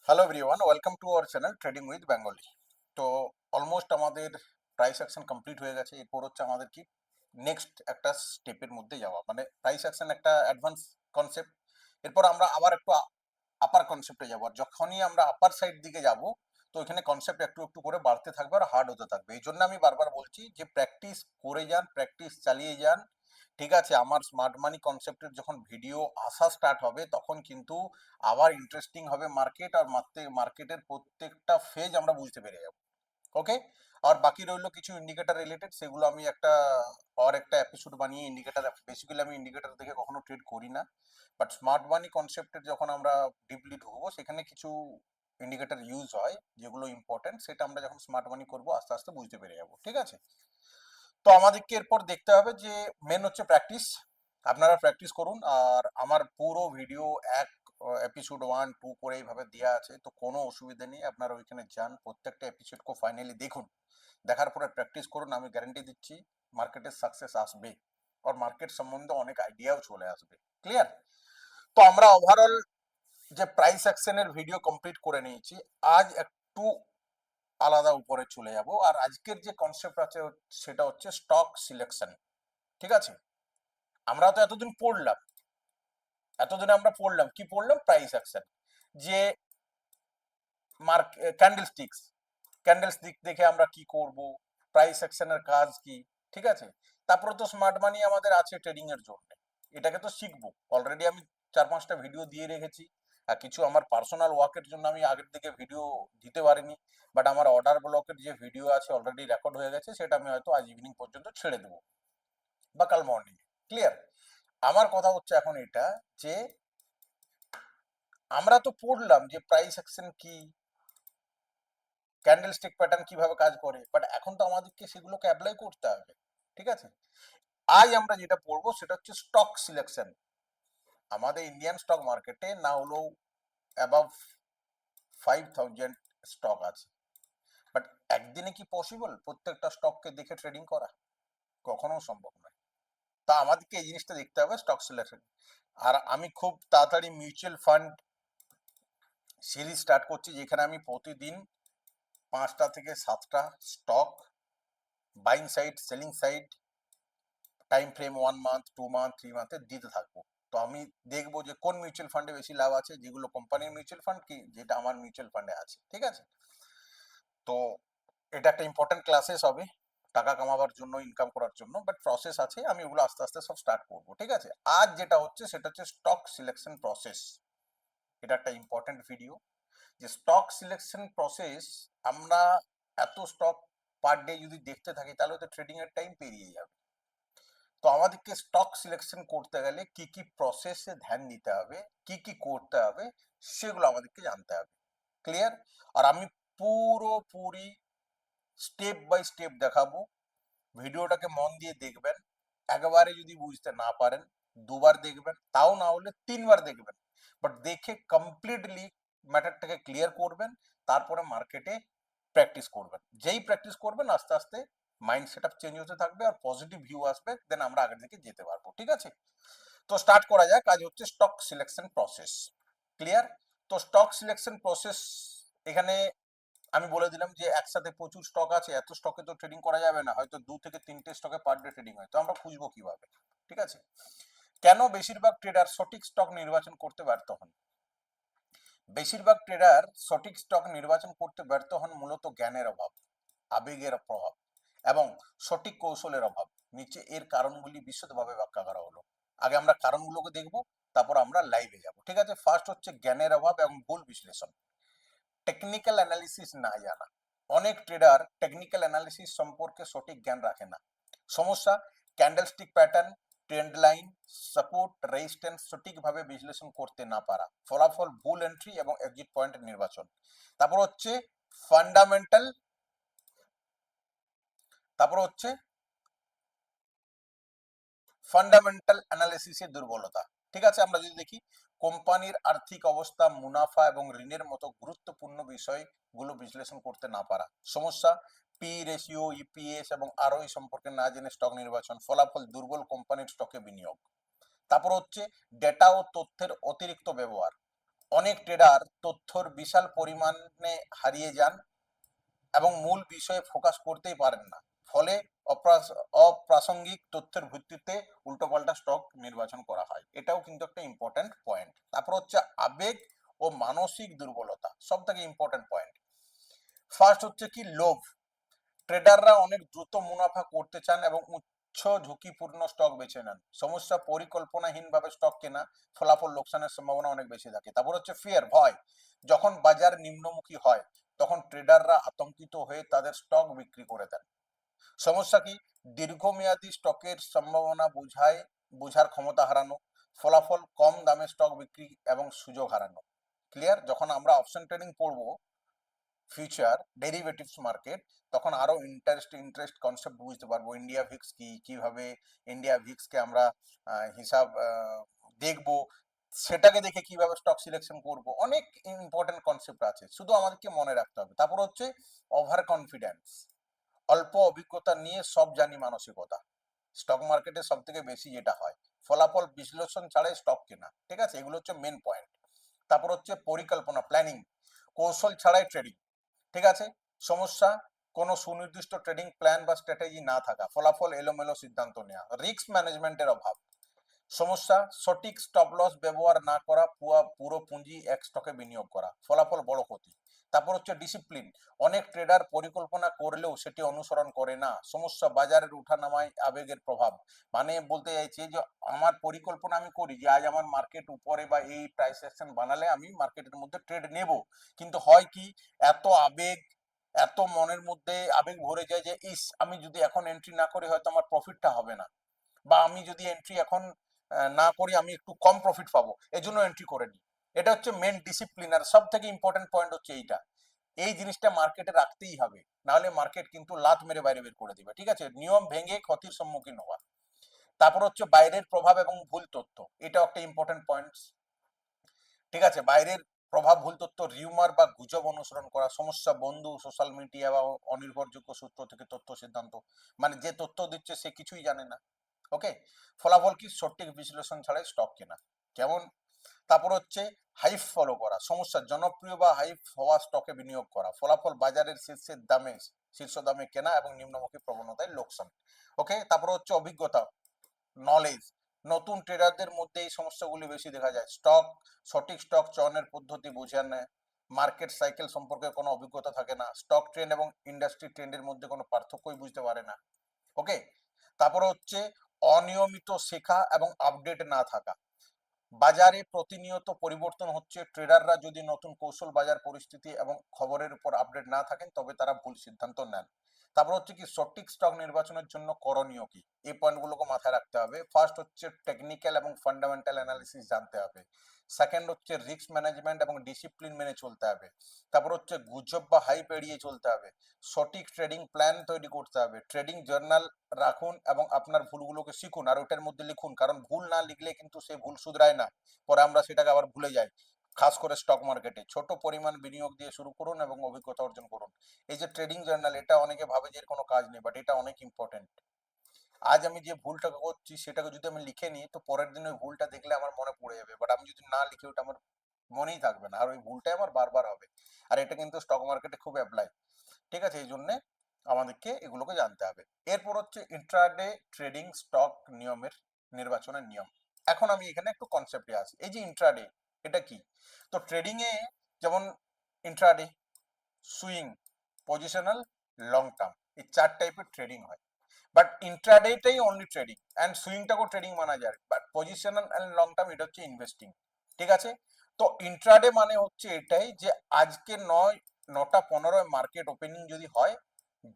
Hello everyone, welcome to our channel trading with Bengali. তো almost আমাদের price action complete হয়ে গেছে। এরপর হচ্ছে আমাদের কি নেক্সট একটা স্টেপের মধ্যে যাওয়া, মানে প্রাইস অ্যাকশন একটা অ্যাডভান্স কনসেপ্ট। এরপর আমরা আবার একটু আপার কনসেপ্টে যাবো। আর যখনই আমরা আপার সাইড দিকে যাব, তো এখানে কনসেপ্ট একটু একটু করে বাড়তে থাকবে আর হার্ড হতে থাকবে। এই জন্য আমি বারবার বলছি যে প্র্যাকটিস করে যান, প্র্যাকটিস চালিয়ে যান। ঠিক আছে, আমার স্মার্ট মানি কনসেপ্টের যখন ভিডিও আসা স্টার্ট হবে তখন কিন্তু আবার ইন্টারেস্টিং হবে মার্কেট, আর মার্কেটের প্রত্যেকটা ফেজ আমরা বুঝতে পেরে যাব। ওকে, আর বাকি রইলো কিছু ইন্ডিকেটর রিলেটেড, সেগুলো আমি একটা এপিসোড বানিয়ে ইন্ডিকেটর, বেসিক্যালি আমি ইন্ডিকেটর দেখে কখনো ট্রেড করি না, বাট স্মার্ট মানি কনসেপ্টের যখন আমরা ডিপলি ঢুকবো সেখানে কিছু ইন্ডিকেটর ইউজ হয় যেগুলো ইম্পর্টেন্ট, সেটা আমরা যখন স্মার্ট মানি করবো আস্তে আস্তে বুঝতে পেরে যাবো। ঠিক আছে, তো আমাদেরকে এরপর দেখতে হবে যে মেন হচ্ছে প্র্যাকটিস। আপনারা প্র্যাকটিস করুন, আর আমার পুরো ভিডিও এক এপিসোড 1, 2 করে এইভাবে দেওয়া আছে, তো কোনো অসুবিধা নেই। আপনারা ওইখানে যান, প্রত্যেকটা এপিসোডকে ফাইনালি দেখুন, দেখার পরে প্র্যাকটিস করুন। আমি গ্যারান্টি দিচ্ছি মার্কেটের সাকসেস আসবে, আর মার্কেট সম্বন্ধে অনেক আইডিয়াও চলে আসবে। ক্লিয়ার? তো আমরা ওভারঅল যে প্রাইস অ্যাকশনের ভিডিও কমপ্লিট করে নিয়েছি, আজ একটু আলাদা উপরে চলে যাব। আর আজকের যে কনসেপ্ট আছে সেটা হচ্ছে স্টক সিলেকশন। ঠিক আছে, আমরা তো এতদিনে আমরা পড়লাম কি পড়লাম, প্রাইস অ্যাকশন, যে ক্যান্ডেলস্টিক্স, ক্যান্ডেলস্টিক দেখে আমরা কি করব, প্রাইস অ্যাকশনের কাজ কি। ঠিক আছে, তারপরে তো স্মার্ট মানি আমাদের আছে ট্রেডিং এর জন্য, এটাকে তো শিখবো। অলরেডি আমি 4-5টা ভিডিও দিয়ে রেখেছি, আর কিছু আমার পার্সোনাল ওয়ার্কের জন্য আমি আগের দিকে ভিডিও দিতে পারিনি, বাট আমার অর্ডার ব্লকের যে ভিডিও আছে অলরেডি রেকর্ড হয়ে গেছে, সেটা আমি হয়তো আজ ইভিনিং পর্যন্ত ছেড়ে দেবো বা কাল মর্নিং। ক্লিয়ার? আমার কথা হচ্ছে এখন এটা, যে আমরা তো পড়লাম যে প্রাইস অ্যাকশন কি, ক্যান্ডেলস্টিক প্যাটার্ন কিভাবে কাজ করে, বাট এখন তো আমাদেরকে সেগুলোকে অ্যাপ্লাই করতে হবে। ঠিক আছে, আজ আমরা যেটা পড়বো সেটা হচ্ছে স্টক সিলেকশন। আমাদের ইন্ডিয়ান স্টক মার্কেটে না হলেও অ্যাবাভ 5,000 স্টক আছে, বাট একদিনে কি পসিবল প্রত্যেকটা স্টককে দেখে ট্রেডিং করা? কখনো সম্ভব নয়। তা আমাদেরকে এই জিনিসটা দেখতে হবে, স্টক সিলেকশন। আর আমি খুব তাড়াতাড়ি মিউচুয়াল ফান্ড সিরিজ স্টার্ট করছি, যেখানে আমি প্রতিদিন 5টা থেকে 7টা stock, buying side, selling side, time frame 1 month, 2 month, 3 মান্থে দিতে থাকবো। তো আমি দেখবো যে কোন মিউচুয়াল ফান্ডে বেশি লাভ আছে, যেগুলো কোম্পানির মিউচুয়াল ফান্ড কি যেটা আমার মিউচুয়াল ফান্ডে আছে। ঠিক আছে, তো এটা একটা ইম্পর্টেন্ট ক্লাসেস হবে টাকা কামাবার জন্য, ইনকাম করার জন্য, বাট প্রসেস আছে, আমি ওগুলো আস্তে আস্তে সব স্টার্ট করবো। ঠিক আছে, আজ যেটা হচ্ছে সেটা হচ্ছে স্টক সিলেকশন প্রসেস। এটা একটা ইম্পর্টেন্ট ভিডিও, যে স্টক সিলেকশন প্রসেস। আমরা এত স্টক পার ডে যদি দেখতে থাকি তাহলে তো ট্রেডিং এর টাইম পেরিয়ে যাবে। তো আমাদেরকে স্টক সিলেকশন করতে গেলে কি কি প্রসেসে ধ্যান দিতে হবে, কি কি করতে হবে, সেগুলো আমাদেরকে জানতে হবে। ক্লিয়ার? আর আমি পুরোপুরি স্টেপ বাই স্টেপ দেখাবো, ভিডিওটাকে মন দিয়ে দেখবেন। একবারে যদি বুঝতে না পারেন, দুবার দেখবেন, তাও না হলে 3বার দেখবেন, বাট দেখে কমপ্লিটলি ম্যাটারটাকে ক্লিয়ার করবেন। তারপরে মার্কেটে প্র্যাকটিস করবেন, যেই প্র্যাকটিস করবেন আস্তে আস্তে মাইন্ড সেট আপ চেঞ্জ হতে থাকবে, আর পজিটিভ ভিউ আসবে, দেন আমরা আগের দিকে যেতে পারবো। ঠিক আছে, তো স্টার্ট করা যাক। কাজ হচ্ছে স্টক সিলেকশন প্রসেস। ক্লিয়ার? তো স্টক সিলেকশন প্রসেস, এখানে আমি বলে দিলাম যে একসাথে প্রচুর স্টক আছে, এত স্টকে তো ট্রেডিং করা যাবে না, হয়তো 2 থেকে 3টে স্টকে পার ডে ট্রেডিং হয়, তো আমরা খুঁজবো কিভাবে? ঠিক আছে, কেন বেশিরভাগ ট্রেডার সঠিক স্টক নির্বাচন করতে ব্যর্থ হন? বেশিরভাগ ট্রেডার সঠিক স্টক নির্বাচন করতে ব্যর্থ হন মূলত জ্ঞানের অভাব, আবেগের প্রভাব এবং সঠিক কৌশলের অভাব। নিচে এর কারণগুলি বিশদভাবে ব্যাখ্যা করা হলো। আগে আমরা কারণগুলোকে দেখব, তারপর আমরা লাইভে যাব। ঠিক আছে, ফার্স্ট হচ্ছে জ্ঞানের অভাব এবং ভুল বিশ্লেষণ। টেকনিক্যাল অ্যানালিসিস না জানা, অনেক ট্রেডার টেকনিক্যাল অ্যানালিসিস সম্পর্কে সঠিক জ্ঞান রাখে না। সমস্যা, candlestick pattern, trend line, support, resistance সঠিকভাবে বিশ্লেষণ করতে না পারা, ফলাফল ভুল এন্ট্রি এবং এক্সিট পয়েন্টের নির্বাচন। তারপর হচ্ছে ফান্ডামেন্টাল, তারপর হচ্ছে ফান্ডামেন্টাল অ্যানালিসিসের দুর্বলতা। ঠিক আছে, আমরা যদি দেখি কোম্পানির আর্থিক অবস্থা, মুনাফা এবং ঋণের মতো গুরুত্বপূর্ণ বিষয়গুলো বিশ্লেষণ করতে না পারা। সমস্যা, পি রেশিও, ইপিএস এবং আরওই সম্পর্কে না জেনে স্টক নির্বাচন, ফলাফল দুর্বল কোম্পানির স্টকে বিনিয়োগ। তারপর হচ্ছে ডেটা ও তথ্যের অতিরিক্ত ব্যবহার, অনেক ট্রেডার তথ্যর বিশাল পরিমাণে হারিয়ে যান এবং মূল বিষয়ে ফোকাস করতেই পারেন না, ফলে অপ্রাসঙ্গিক তথ্যের ভিত্তিতে উল্টোপাল্টা স্টক নির্বাচন করা হয়। এটাও কিন্তু একটা ইম্পর্টেন্ট পয়েন্ট। তারপর হচ্ছে আবেগ ও মানসিক দুর্বলতা, সব থেকে ইম্পর্টেন্ট পয়েন্ট। ফার্স্ট হচ্ছে কি লোভ। ট্রেডাররা অনেক দ্রুত মুনাফা করতে চান এবং উচ্চ ঝুঁকিপূর্ণ স্টক বেছে নেন। সমস্যা পরিকল্পনাহীনভাবে স্টক কেনা, ফলাফল লোকসানের সম্ভাবনা অনেক বেশি থাকে। তারপর হচ্ছে ফিয়ার, ভয়। যখন বাজার নিম্নমুখী হয় তখন ট্রেডাররা আতঙ্কিত হয়ে তাদের স্টক বিক্রি করে দেন। সমস্যা কি? দীর্ঘমেয়াদী স্টকের সম্ভাবনা বোঝার ক্ষমতা হারানো, ফলাফল কম দামে স্টক বিক্রি এবং সুযোগ হারানো। ক্লিয়ার? যখন আমরা অপশন ট্রেডিং পড়বো, ফিউচার ডেরিভেটিভস মার্কেট, তখন আরো ইন্টারেস্ট কনসেপ্ট বুঝতে পারবো। ইন্ডিয়া ভিক্স কি, কিভাবে ইন্ডিয়া ভিক্সকে আমরা হিসাব দেখবো, সেটাকে দেখে কিভাবে স্টক সিলেকশন করব, অনেক ইম্পর্টেন্ট কনসেপ্ট আছে, শুধু আমাদেরকে মনে রাখতে হবে। তারপর হচ্ছে ওভার কনফিডেন্স, অল্প অভিজ্ঞতা নিয়ে সব জানি মানসিকতা। স্টক মার্কেটে সব থেকে বেশি যেটা হয়, ফলাফল বিশ্লেষণ ছাড়াই স্টক কেনা। ঠিক আছে, এগুলো হচ্ছে মেন পয়েন্ট। তারপর হচ্ছে পরিকল্পনা, প্ল্যানিং, কৌশল ছাড়াই ট্রেডিং। ঠিক আছে। সমস্যা, কোনো সুনির্দিষ্ট ট্রেডিং প্ল্যান বা স্ট্র্যাটেজি না থাকা, ফলাফল এলোমেলো সিদ্ধান্ত নেওয়া, রিস্ক ম্যানেজমেন্টের অভাব। সমস্যা, সঠিক স্টপ লস ব্যবহার না করা, পুরো পুঁজি এক স্টকে বিনিয়োগ করা, ফলাফল বড় ক্ষতি। তারপর হচ্ছে ডিসিপ্লিন, অনেক ট্রেডার পরিকল্পনা করলেও সেটি অনুসরণ করে না। সমস্যা, বাজারের উঠানামায় আবেগের প্রভাব। মানে বলতে চাইছি যে আমার পরিকল্পনা আমি করি যে আজ আমার মার্কেট উপরে বা এই প্রাইস অ্যাকশন বানালে আমি মার্কেটের মধ্যে ট্রেড নেব, কিন্তু হয় কি, এত আবেগ, এত মনের মধ্যে আবেগ ভরে যায় যে ইস, আমি যদি এখন এন্ট্রি না করি হয়তো আমার প্রফিটটা হবে না, বা আমি যদি এন্ট্রি এখন না করি আমি একটু কম প্রফিট পাবো, এই জন্য এন্ট্রি করে নিই। এটা হচ্ছে মেন ডিসিপ্লিন। আর সব থেকে ইম্পর্টেন্ট পয়েন্ট হচ্ছে এইটা, এই জিনিসটা মার্কেটে রাখতেই হবে, নাহলে মার্কেট কিন্তু লাত মেরে বাইরে বের করে দিবে। ঠিক আছে, নিয়ম ভেঙে ক্ষতির সম্মুখীন হওয়া। তারপর হচ্ছে বাইরের প্রভাব এবং ভুল তথ্য, এটাও একটা ইম্পর্টেন্ট পয়েন্ট। ঠিক আছে, বাইরের প্রভাব, ভুল তথ্য, রিউমার বা গুজব অনুসরণ করা। সমস্যা, বন্ধু, সোশ্যাল মিডিয়া বা অনির্ভরযোগ্য সূত্র থেকে তথ্য সিদ্ধান্ত, মানে যে তথ্য দিচ্ছে সে কিছুই জানে না। ওকে। ফলাফল কি? সঠিক বিশ্লেষণ ছাড়াই স্টক কেনা। কেমন? তারপর হচ্ছে হাইপ ফলো করা। সমস্যা, জনপ্রিয় বা হাইপ হওয়া স্টকে বিনিয়োগ করা, ফলাফল বাজারের শীর্ষ দামে কেনা এবং নিম্নমুখী প্রবণতায় লোকসান। ওকে। তারপর হচ্ছে অভিজ্ঞতা, নলেজ, নতুন ট্রেডারদের মধ্যে এই সমস্যাগুলি বেশি দেখা যায়। সঠিক স্টক চয়নের পদ্ধতি বুঝে নেয়, মার্কেট সাইকেল সম্পর্কে কোনো অভিজ্ঞতা থাকে না, স্টক ট্রেন্ড এবং ইন্ডাস্ট্রি ট্রেন্ডের মধ্যে কোনো পার্থক্যই বুঝতে পারে না। ওকে। তারপরে হচ্ছে অনিয়মিত শেখা এবং আপডেট না থাকা। বাজারে প্রতিনিয়ত পরিবর্তন হচ্ছে, ট্রেডাররা যদি নতুন কৌশল, বাজার পরিস্থিতি এবং খবরের উপর আপডেট না থাকেন তবে তারা ভুল সিদ্ধান্ত নেন। তারপর হচ্ছে কি সঠিক স্টক নির্বাচনের জন্য করণীয় কি, এই পয়েন্টগুলোকে মাথায় রাখতে হবে। ফার্স্ট হচ্ছে টেকনিক্যাল এবং ফান্ডামেন্টাল অ্যানালিসিস জানতে হবে। সেকেন্ড হচ্ছে রিস্ক ম্যানেজমেন্ট এবং ডিসিপ্লিন মেনে চলতে হবে। তারপর হচ্ছে গুজব বা হাইপ এড়িয়ে চলতে হবে। সঠিক ট্রেডিং প্ল্যান তৈরি করতে হবে। ট্রেডিং জার্নাল রাখুন এবং আপনার ভুলগুলোকে শিখুন আর ওটার মধ্যে লিখুন, কারণ ভুল না লিখলে কিন্তু সে ভুল শুধরায় না, পরে আমরা সেটাকে আবার ভুলে যাই। খাস করে স্টক মার্কেটে ছোট পরিমাণ বিনিয়োগ দিয়ে শুরু করুন এবং অভিজ্ঞতা অর্জন করুন। এই যে ট্রেডিং জার্নাল, এটা অনেকে ভাবে যে এর কোনো কাজ নেই, বাট এটা অনেক ইম্পর্টেন্ট। আজ আমি যে ভুলটা করছি সেটাকে যদি আমি লিখে নিই তো পরের দিন ওই ভুলটা দেখলে আমার মনে পড়ে যাবে, বাট আমি যদি না লিখে ওটা আমার মনেই থাকবে না, আর ওই ভুলটাই আমার বারবার হবে। আর এটা কিন্তু স্টক মার্কেটে খুব অ্যাপ্লাই। ঠিক আছে, এই জন্য আমাদেরকে এগুলোকে জানতে হবে। এরপর হচ্ছে ইন্ট্রাডে ট্রেডিং স্টক নির্বাচনের নিয়ম। এখন আমি এখানে একটু কনসেপ্টে আসি। এই যে ইন্ট্রাডে, এটা কি? তো ট্রেডিং এ যেমন intraday, swing, positional, long term, এই চার টাইপের ট্রেডিং হয়। বাট ইন্ট্রাডেটাই অনলি ট্রেডিং, অ্যান্ড সুইংটাকেও ট্রেডিং মানা যায়, but positional and long term এটা হচ্ছে ইনভেস্টিং। ঠিক আছে। তো ইন্ট্রাডে মানে হচ্ছে এটাই যে আজকে 9টা 15 মার্কেট ওপেনিং যদি হয়,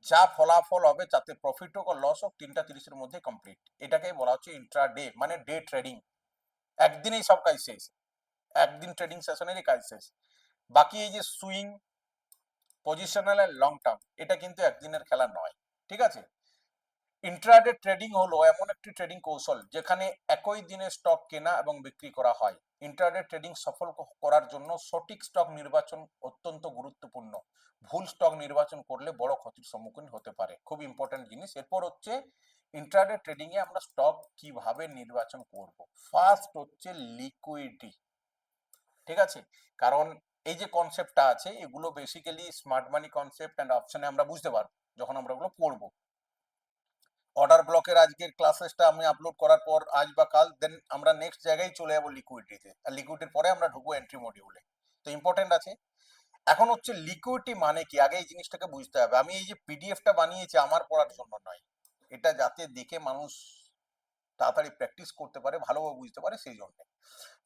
যা ফলাফল হবে তাতে প্রফিট হোক লস হোক 3টা 30-এর মধ্যে কমপ্লিট, এটাকেই বলা হচ্ছে ইন্ট্রাডে, মানে ডে ট্রেডিং। একদিনেই সব কাজ শেষ, একদিন ট্রেডিং সেশনেরই কাজ শেষ। বাকি এই যে সুইং, পজিশনাল আর লং টার্ম, এটা কিন্তু একদিনের খেলা নয়। ঠিক আছে। ইন্ট্রাডে ট্রেডিং হলো এমন একটি ট্রেডিং কৌশল যেখানে একই দিনে স্টক কেনা এবং বিক্রি করা হয়। ইন্ট্রাডে ট্রেডিং সফল করার জন্য সঠিক স্টক নির্বাচন অত্যন্ত গুরুত্বপূর্ণ। ভুল স্টক নির্বাচন করলে বড় ক্ষতির সম্মুখীন হতে পারে, খুব ইম্পর্টেন্ট জিনিস। এরপর হচ্ছে ইন্ট্রাডে ট্রেডিং এ আমরা স্টক কিভাবে নির্বাচন করব। ফার্স্ট হচ্ছে লিকুইডিটি। ঠিক আছে? কারণ এই যে কনসেপ্টটা আছে এগুলো basically smart money concept and অপশনে আমরা বুঝতে পারবো যখন আমরা ওগুলো পড়বো। অর্ডার ব্লকের আজকের ক্লাসেসটা আমি আপলোড করার পর আজ বা কাল দেন আমরা নেক্সট জায়গায় চলে যাবো লিকুইডিটিতে, আর লিকুইডিটির পরে আমরা ঢুকবো এন্ট্রি মডিউলে। তো ইম্পর্টেন্ট আছে। এখন হচ্ছে লিকুইডিটি মানে কি, আগে এই জিনিসটাকে বুঝতে হবে। আমি এই যে পিডিএফটা বানিয়েছি আমার পড়ার জন্য নয়, এটা যাতে দেখে মানুষ তাড়াতাড়ি প্র্যাকটিস করতে পারে, ভালোভাবে বুঝতে পারে, সেই জন্য।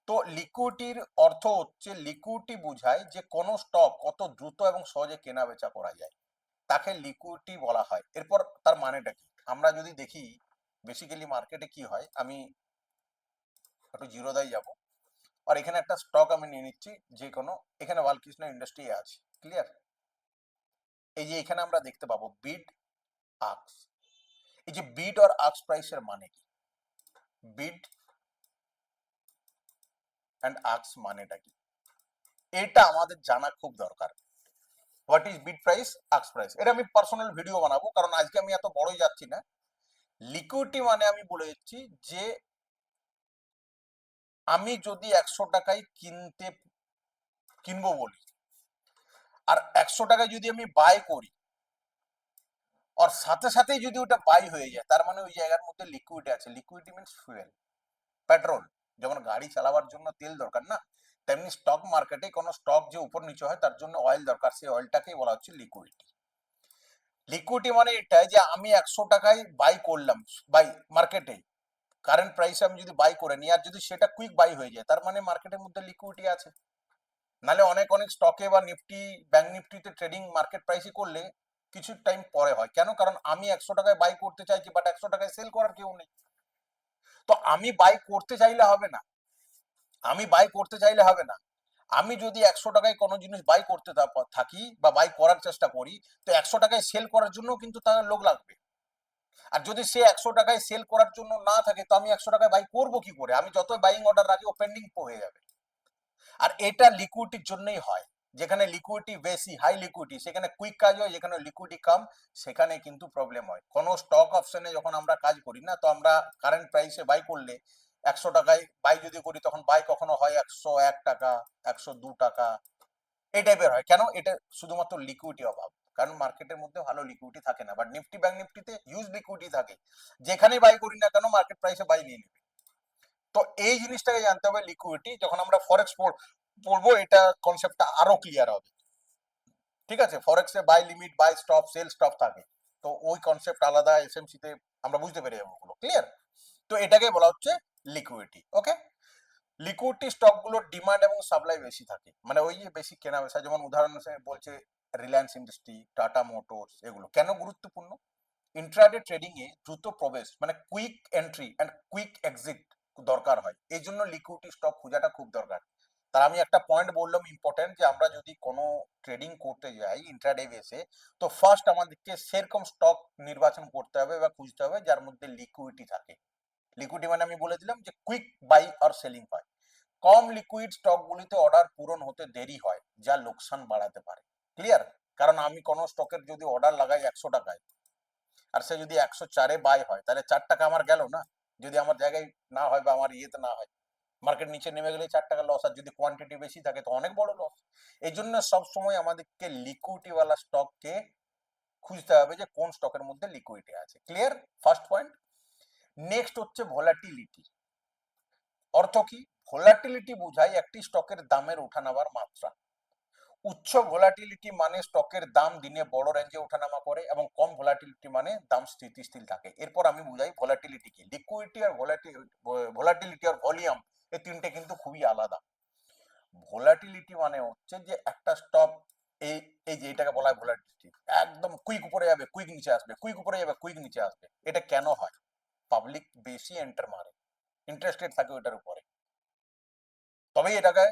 তো লিকুইডিটির অর্থ হচ্ছে, লিকুইডিটি বোঝায় যে কোনো স্টক কত দ্রুত এবং সহজে কেনা বেচা করা যায়, তাকে লিকুইডিটি বলা হয়। এরপর তার মানেটা কি আমরা যদি দেখি, বেসিক্যালি মার্কেটে কি হয়, আমি একটু জিরোদায় যাব, আর এখানে একটা স্টক আমি নিয়ে নিচ্ছি যে কোনো, এখানে বালকৃষ্ণ ইন্ডাস্ট্রি আছে, ক্লিয়ার? এই যে এখানে আমরা দেখতে পাবো বিড আক্স। এই যে বিড আর আক্স প্রাইসের মানে কি, বিড অ্যান্ড আক্স মানেটা কি, এটা আমাদের জানা খুব দরকার। হোয়াট ইজ বিড প্রাইস, আক্স প্রাইস, এটা আমি পার্সোনাল ভিডিও বানাবো, কারণ আজকে আমি এত বড়ই যাচ্ছি না। লিকুইডিটি মানে আমি বলে দিচ্ছি যে আমি যদি 100 টাকায় কিনবো বলি, আর 100 টাকায় যদি আমি বাই করি, আর সাথে সাথেই যদি ওটা বাই হয়ে যায়, তার মানে ওই জায়গার মধ্যে লিকুইড আছে। Liquidity means fuel, petrol. যেমন গাড়ি চালাবার জন্য তেল দরকার না, তেমনি স্টক মার্কেটে কোনো স্টক যে উপর নিচে হয় তার জন্য অয়েল দরকার, সেই অয়েলটাকেই বলা হচ্ছে লিকুইডিটি। লিকুইডিটি মানে এটা যে আমি 100 টাকায় বাই করলাম, বাই মার্কেটে কারেন্ট প্রাইসে আমি যদি বাই করে নিই, আর যদি সেটা কুইক বাই হয়ে যায়, তার মানে মার্কেটের মধ্যে লিকুইডিটি আছে। নালে অনেক অনেক স্টকে বা নিফটি, ব্যাংক নিফটিতে ট্রেডিং মার্কেট প্রাইসে করলে কিছু টাইম পরে হয়, কেন? কারণ আমি 100 টাকায় বাই করতে চাইছি, বাট 100 টাকায় সেল করার কেউ নেই। তো আমি বাই করতে চাইলে হবে না, আমি বাই করতে চাইলে হবে না। আমি যদি 100 টাকায় কোনো জিনিস বাই করতে থাকি বা বাই করার চেষ্টা করি, তো 100 টাকায় সেল করার জন্য কিন্তু তার লোক লাগবে। আর যদি সে 100 টাকায় সেল করার জন্য না থাকে, তো আমি 100 টাকায় বাই করবো কি করে? আমি যতই বাইং অর্ডার রাখি ও পেন্ডিং হয়ে যাবে। আর এটা লিকুইডিটির জন্যই হয়, যেখানে লিকুইডিটি বেশি, হাই লিকুইডিটি, সেখানে কুইক কাজ হয়, যেখানে লিকুইডিটি কম সেখানে কিন্তু প্রবলেম হয়। কোনো স্টক অপশনে যখন আমরা কাজ করি না, তো আমরা কারেন্ট প্রাইসে বাই করলে 100 টাকায় বাই যদি করি, তখন বাই কখনো হয় 101 টাকা, 102 টাকা, এই টাইপের হয়। কেন? এটা শুধুমাত্র লিকুইডিটি অভাব, কারণ মার্কেটের মধ্যে ভালো লিকুইডিটি থাকে না। বাট নিফটি ব্যাংক নিফটিতে হিউজ লিকুইডিটি থাকে, যেখানেই বাই করি না কেন মার্কেট প্রাইসে বাই নিয়ে নেবে। তো এই জিনিসটাকে জানতে হবে লিকুইডিটি। যখন আমরা ফরেক্স পড়বো, এটা কনসেপ্টটা আরো ক্লিয়ার হবে। ঠিক আছে? ফরেক্সে buy limit, buy stop, sell stop থাকে, তো ওই কনসেপ্ট আলাদা, এসএমসি তে আমরা বুঝতে পেরে যাবো ওগুলো, ক্লিয়ার? তো এটাকে বলা হচ্ছে লিকুইডিটি। ওকে, লিকুইডিটি স্টক গুলোর ডিমান্ড এবং সাপ্লাই বেশি থাকে, মানে ওই যে বেশি কেনা বেচা। যেমন উদাহরণ হিসেবে বলছে রিলায়েন্স ইন্ডাস্ট্রি, টাটা মোটরস, এগুলো কেন গুরুত্বপূর্ণ? ইন্ট্রাডে ট্রেডিং এ দ্রুত প্রবেশ, মানে quick entry and quick exit দরকার হয়, এই জন্য লিকুইডিটি স্টক খোঁজাটা খুব দরকার। তার আমি একটা পয়েন্ট বললাম ইম্পর্টেন্ট, যে আমরা যদি কোনো ট্রেডিং করতে যাই ইন্ট্রাডে বেসে, তো ফার্স্ট আমাদেরকে সেরকম স্টক নির্বাচন করতে হবে বা খুঁজতে হবে যার মধ্যে লিকুইডিটি থাকে। লিকুইডিটি মানে আমি বলে দিলাম যে কুইক বাই আর সেলিং হয়। কম লিকুইড স্টকগুলিতে অর্ডার পূরণ হতে দেরি হয়, যা লোকসান বাড়াতে পারে, ক্লিয়ার? কারণ আমি কোনো স্টকের যদি অর্ডার লাগাই 100 টাকায়, আর সে যদি 104-এ বাই হয়, তাহলে 4 টাকা আমার গেল না? যদি আমার জায়গায় না হয় বা আমার ইয়েতে না হয়, মার্কেট নিচে নেমে গেলে 4 টাকা লস, আর যদি কোয়ান্টিটি বেশি থাকে তো অনেক বড় লস। এই জন্য সবসময় আমাদেরকে লিকুইডিটি ওয়ালা স্টককে খুঁজতে হবে, যে কোন স্টকের মধ্যে লিকুইডিটি আছে, ক্লিয়ার? First point. নেক্সট হচ্ছে ভোলাটিলিটি। অর্থ কি? ভোলাটিলিটি বোঝায় একটি স্টকের দামের ওঠানামার মাত্রা। উচ্চ ভোলাটিলিটি মানে স্টকের দাম দিনে বড় রেঞ্জে ওঠানামা করে, এবং কম ভোলাটিলিটি মানে দাম স্থিতিশীল থাকে। এরপর আমি বুঝাই ভোলাটিলিটি কি। লিকুইডিটি আর ভোলাটিলিটি আর ভলিউম, এই তিনটে কিন্তু খুবই আলাদা। ভোলাটিলিটি মানে হচ্ছে যে একটা স্টক, এই এই যে এটাকে বলা হয় ভোলাটিলিটি, একদম কুইক উপরে যাবে, কুইক নিচে আসবে, কুইক উপরে যাবে, কুইক নিচে আসবে। এটা কেন হয়? পাবলিক বেশি এন্টার মারে, ইন্টারেস্টেড থাকে ওইটার উপরে, তবেই এটাকে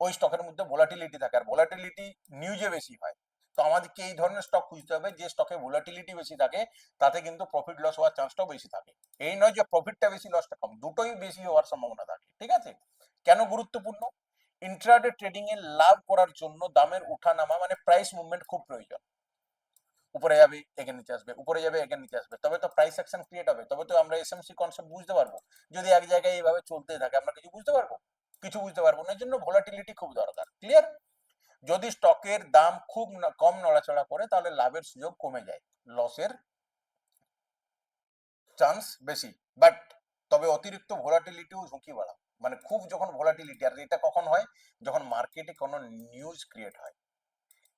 ওই স্টকের মধ্যে ভোলাটিলিটি থাকে, আর ভোলাটিলিটি নিউজে বেশি হয়। তো আমাদেরকে এই ধরনের স্টক খুঁজতে হবে যে স্টকে ভোলাটিলিটি বেশি থাকে, তাতে কিন্তু প্রফিট লস হওয়ার চান্সটাও বেশি থাকে। এই নয় যে প্রফিটটা বেশি লসটা কম, দুটোই বেশি হওয়ার সম্ভাবনা থাকে, ঠিক আছে? কেন গুরুত্বপূর্ণ? ইন্ট্রাডে ট্রেডিং এ লাভ করার জন্য দামের উঠানামা মানে প্রাইস মুভমেন্ট খুব প্রয়োজন। উপরে যাবে এগেন নিচে আসবে, উপরে যাবে এগেন নিচে আসবে, তবে তো প্রাইস অ্যাকশন ক্রিয়েট হবে, তবে তো আমরা এসএমসি কনসেপ্ট বুঝতে পারবো। যদি এক জায়গায় এইভাবে চলতে থাকে আমরা কিছু বুঝতে পারবো? কিছু বুঝতে পারবো না, এর জন্য ভোলাটিলিটি খুব দরকার। ক্লিয়ার? যদি স্টকের দাম খুব কম নড়াচড়া করে তাহলে লাভের সুযোগ কমে যায়, লসের চান্স বেশি। বাট তবে অতিরিক্ত ভোলাটিলিটিও ঝুঁকি বাড়ায়, মানে খুব যখন ভোলাটিলিটি, আর এটা কখন হয়, যখন মার্কেটে কোনো নিউজ ক্রিয়েট হয়,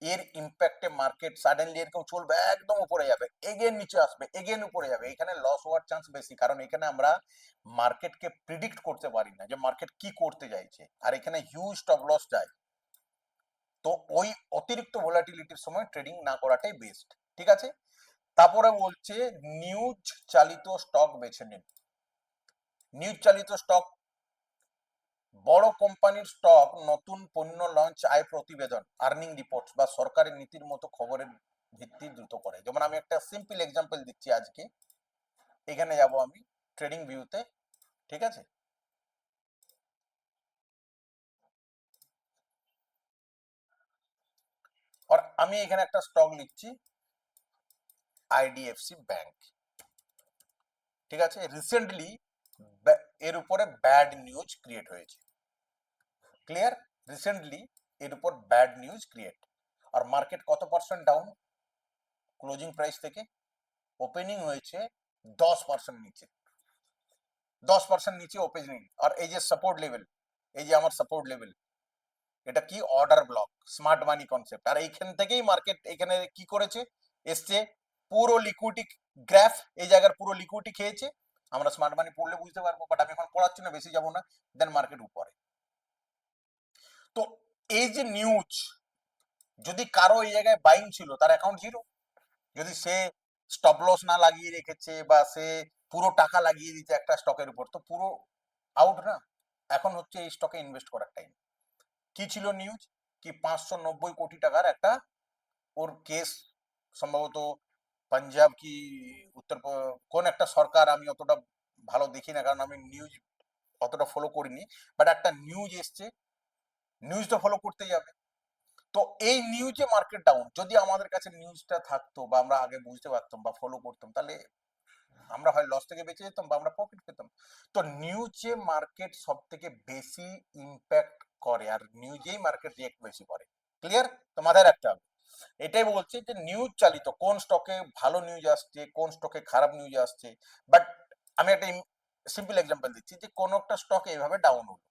এর ইম্প্যাক্টে মার্কেট সাডেনলি এরকম চলবে, একদম উপরে যাবে, এগেন নিচে আসবে, এগেন উপরে যাবে, এখানে লস হওয়ার চান্স বেশি, কারণ এখানে আমরা মার্কেটকে প্রিডিক্ট করতে পারি না যে মার্কেট কি করতে চাইছে, আর এখানে হিউজ স্টপ লস যায়। তো ওই অতিরিক্ত ভোলাটিলিটির সময় ট্রেডিং না করাটাই বেস্ট। ঠিক আছে? তারপরে বলছে নিউজ চালিত স্টক বেছে নিন। নিউজ চালিত স্টক, বড় কোম্পানির স্টক, নতুন পণ্য লঞ্চ, আয় প্রতিবেদন, আর্নিং রিপোর্ট বা সরকারের নীতির মতো খবরের ভিত্তি দ্রুত করে। যেমন আমি একটা সিম্পল এক্সাম্পল দিচ্ছি আজকে, এখানে যাব আমি ট্রেডিং ভিউতে। ঠিক আছে? আর আমি এখানে একটা স্টক লিখছি আইডিএফসি ব্যাংক। ঠিক আছে? রিসেন্টলি এর উপরে ব্যাড নিউজ ক্রিয়েট হয়েছে। ক্লিয়ার? রিসেন্টলি এর উপর ব্যাড নিউজ ক্রিয়েট, আর মার্কেট কত পার্সেন্ট ডাউন ক্লোজিং প্রাইস থেকে? ওপেনিং হয়েছে 10% নিচে, 10% নিচে ওপেনিং। আর এই যে সাপোর্ট লেভেল, এই যে আমার সাপোর্ট লেভেল, এটা কি order block, smart money concept. আর এইখান থেকেই মার্কেট এখানে কি করেছে, এসছে পুরো লিকুইডিটি গ্রাফ, এই জায়গার পুরো লিকুইডিটি খেয়েছে। আমরা স্মার্ট মানি পড়লে বুঝতে পারবো, বাট আমি এখন পড়াচ্ছি না, বেশি যাবো না। দেন মার্কেট উপরে। তো এই যে নিউজ, যদি কারো এই জায়গায় বাইং ছিল তার অ্যাকাউন্ট জিরো। যদি সে স্টপ লস না লাগিয়ে রেখেছে বা সে পুরো টাকা লাগিয়ে দিতে একটা স্টকের উপর, তো পুরো আউট না। এখন হচ্ছে এই স্টকে ইনভেস্ট করার টাইম। কি ছিল নিউজ, কি 590 কোটি টাকার একটা ওর কেস, সম্ভবত পাঞ্জাব কি উত্তর কোন একটা সরকার, আমি অতটা ভালো দেখি না কারণ আমি নিউজ অতটা ফলো করিনি, বাট একটা নিউজ এসছে, নিউজ তো ফলো করতেই যাবে। তো এই নিউজে মার্কেট ডাউন, যদি আমাদের কাছে নিউজটা থাকতো বা আমরা আগে বুঝতে পারতাম বা ফলো করতাম, তাহলে আমরা হয় লস থেকে বেঁচে যেতাম বা আমরা প্রফিট পেতাম। তো নিউজে মার্কেট সব থেকে বেশি ইম্প্যাক্ট করে, আর নিউজেই মার্কেট রিয়েক্ট বেশি করে। ক্লিয়ার? তো মাথায় রাখতে হবে। এটাই বলছি যে নিউজ চালিত কোন স্টকে ভালো নিউজ আসছে, কোন স্টকে খারাপ নিউজ আসছে। বাট আমি একটা সিম্পল এক্সাম্পল দিচ্ছি, যে কোন একটা স্টক এইভাবে ডাউন হলো,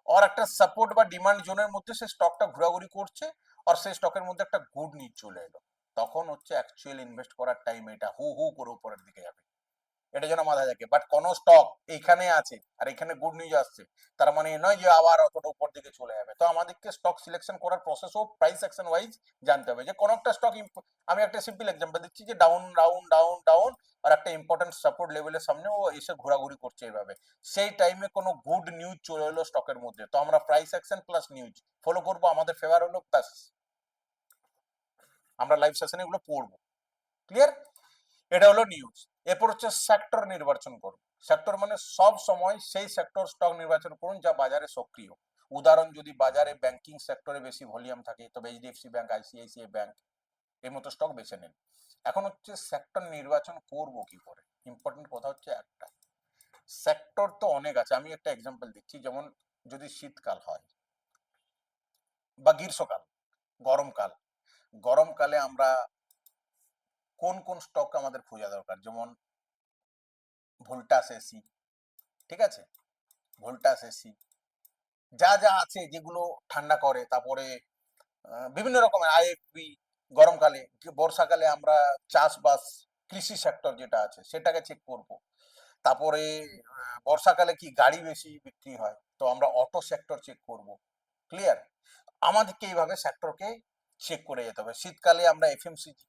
আর একটা সাপোর্ট বা ডিমান্ড জোনের মধ্যে সে স্টকটা ঘোরাঘুরি করছে, আর সেই স্টকের মধ্যে একটা গুড নিউজ চলে এলো, তখন হচ্ছে অ্যাকচুয়াল ইনভেস্ট করার টাইম। এটা হু হু করে উপরের দিকে যাবে, এটা যেন মাথায় থাকে। বাট কোন স্টক এইখানে আছে আর এখানে গুড নিউজ আসছে, তার মানে নয় যে আবার অতটা উপর দিকে চলে যাবে। তো আমাদেরকে স্টক সিলেকশন করার প্রসেসও প্রাইস অ্যাকশন ওয়াইজ জানতে হবে, যে কোন একটা স্টক, আমি একটা সিম্পল এক্সাম্পল দিচ্ছি, যে ডাউন ডাউন ডাউন ডাউন, আর একটা ইম্পর্টেন্ট সাপোর্ট লেভেলের সামনে ও এসে ঘোরাঘুরি করছে এইভাবে, সেই টাইমে কোনো গুড নিউজ চলে এলো স্টকের মধ্যে, তো আমরা price action plus news follow করবো, আমাদের ফেভার হলো, প্লাস আমরা লাইভ সেশনে এগুলো পড়বো। ক্লিয়ার? এটা হলো নিউজ। এরপর হচ্ছে সেক্টর নির্বাচন করুন। সেক্টর মানে সব সময় সেই সেক্টর স্টক নির্বাচন করুন যা বাজারে সক্রিয়। উদাহরণ, যদি বাজারে ব্যাংকিং সেক্টরে বেশি ভলিউম থাকে তবে এইচডিএফসি ব্যাংক, আইসিআইসিআই ব্যাংক এর মতো স্টক বেছে নেন। এখন হচ্ছে সেক্টর নির্বাচন করব কি করে, ইম্পর্টেন্ট কথা হচ্ছে একটা, সেক্টর তো অনেক আছে। আমি একটা এক্সাম্পল দিচ্ছি, যেমন যদি শীতকাল হয় বা গ্রীষ্মকাল, গরমকাল, গরমকালে আমরা কোন কোন স্টক আমাদের খোঁজা দরকার, যেমন ভোল্টাস এসি। ঠিক আছে? ভোল্টাস এসি, যা যা আছে যেগুলো ঠান্ডা করে, তারপরে বিভিন্ন রকমের আইএফবি গরমকালে, বর্ষাকালে আমরা চাষবাস, কৃষি সেক্টর যেটা আছে সেটাকে চেক করব। তারপরে বর্ষাকালে কি গাড়ি বেশি বিক্রি হয়, তো আমরা অটো সেক্টর চেক করব। ক্লিয়ার? আমাদেরকে এইভাবে সেক্টরকে চেক করে যেতে হবে। শীতকালে আমরা এফএমসিজি।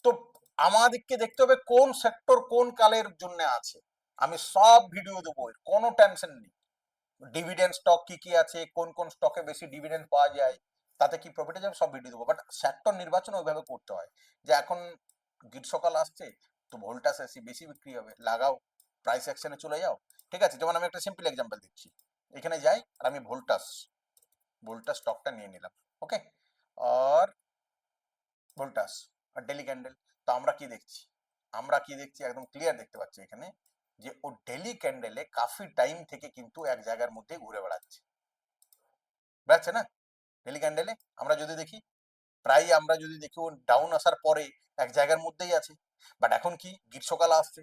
তো আমাদেরকে দেখতে হবে কোন সেক্টর কোন কালের জন্য আছে। আমি সব ভিডিও দেবো, কোনো টেনশন নেই। ডিভিডেন্ড স্টক কি কি আছে, কোন কোন স্টকে বেশি ডিভিডেন্ড পাওয়া যায়, তাতে কি প্রফিটে যাবে, সব ভিডিও দেবো। বাট সেক্টর নির্বাচন ওইভাবে করতে হয়, যে এখন গ্রীষ্মকাল আসছে, তো ভোল্টাস এসি বেশি বিক্রি হবে, লাগাও, প্রাইস অ্যাকশনে চলে যাও। ঠিক আছে? যেমন আমি একটা সিম্পল এক্সাম্পল দিচ্ছি, এখানে যাই আর আমি ভোল্টাস, ভোল্টাস স্টকটা নিয়ে নিলাম। ওকে? আর ভোল্টাস আর ডেলি ক্যান্ডেল, তো আমরা কি দেখছি, আমরা কি দেখছি একদম ক্লিয়ার দেখতে পাচ্ছি এখানে, যে ও ডেলি ক্যান্ডেলে কাফি টাইম থেকে কিন্তু এক জায়গার মধ্যে ঘুরে বেড়াচ্ছে, বেড়াচ্ছে না? ডেলি ক্যান্ডেলে আমরা যদি দেখি, প্রায় আমরা যদি দেখি ও ডাউন আসার পরে এক জায়গার মধ্যেই আছে। বাট এখন কি গ্রীষ্মকাল আসছে,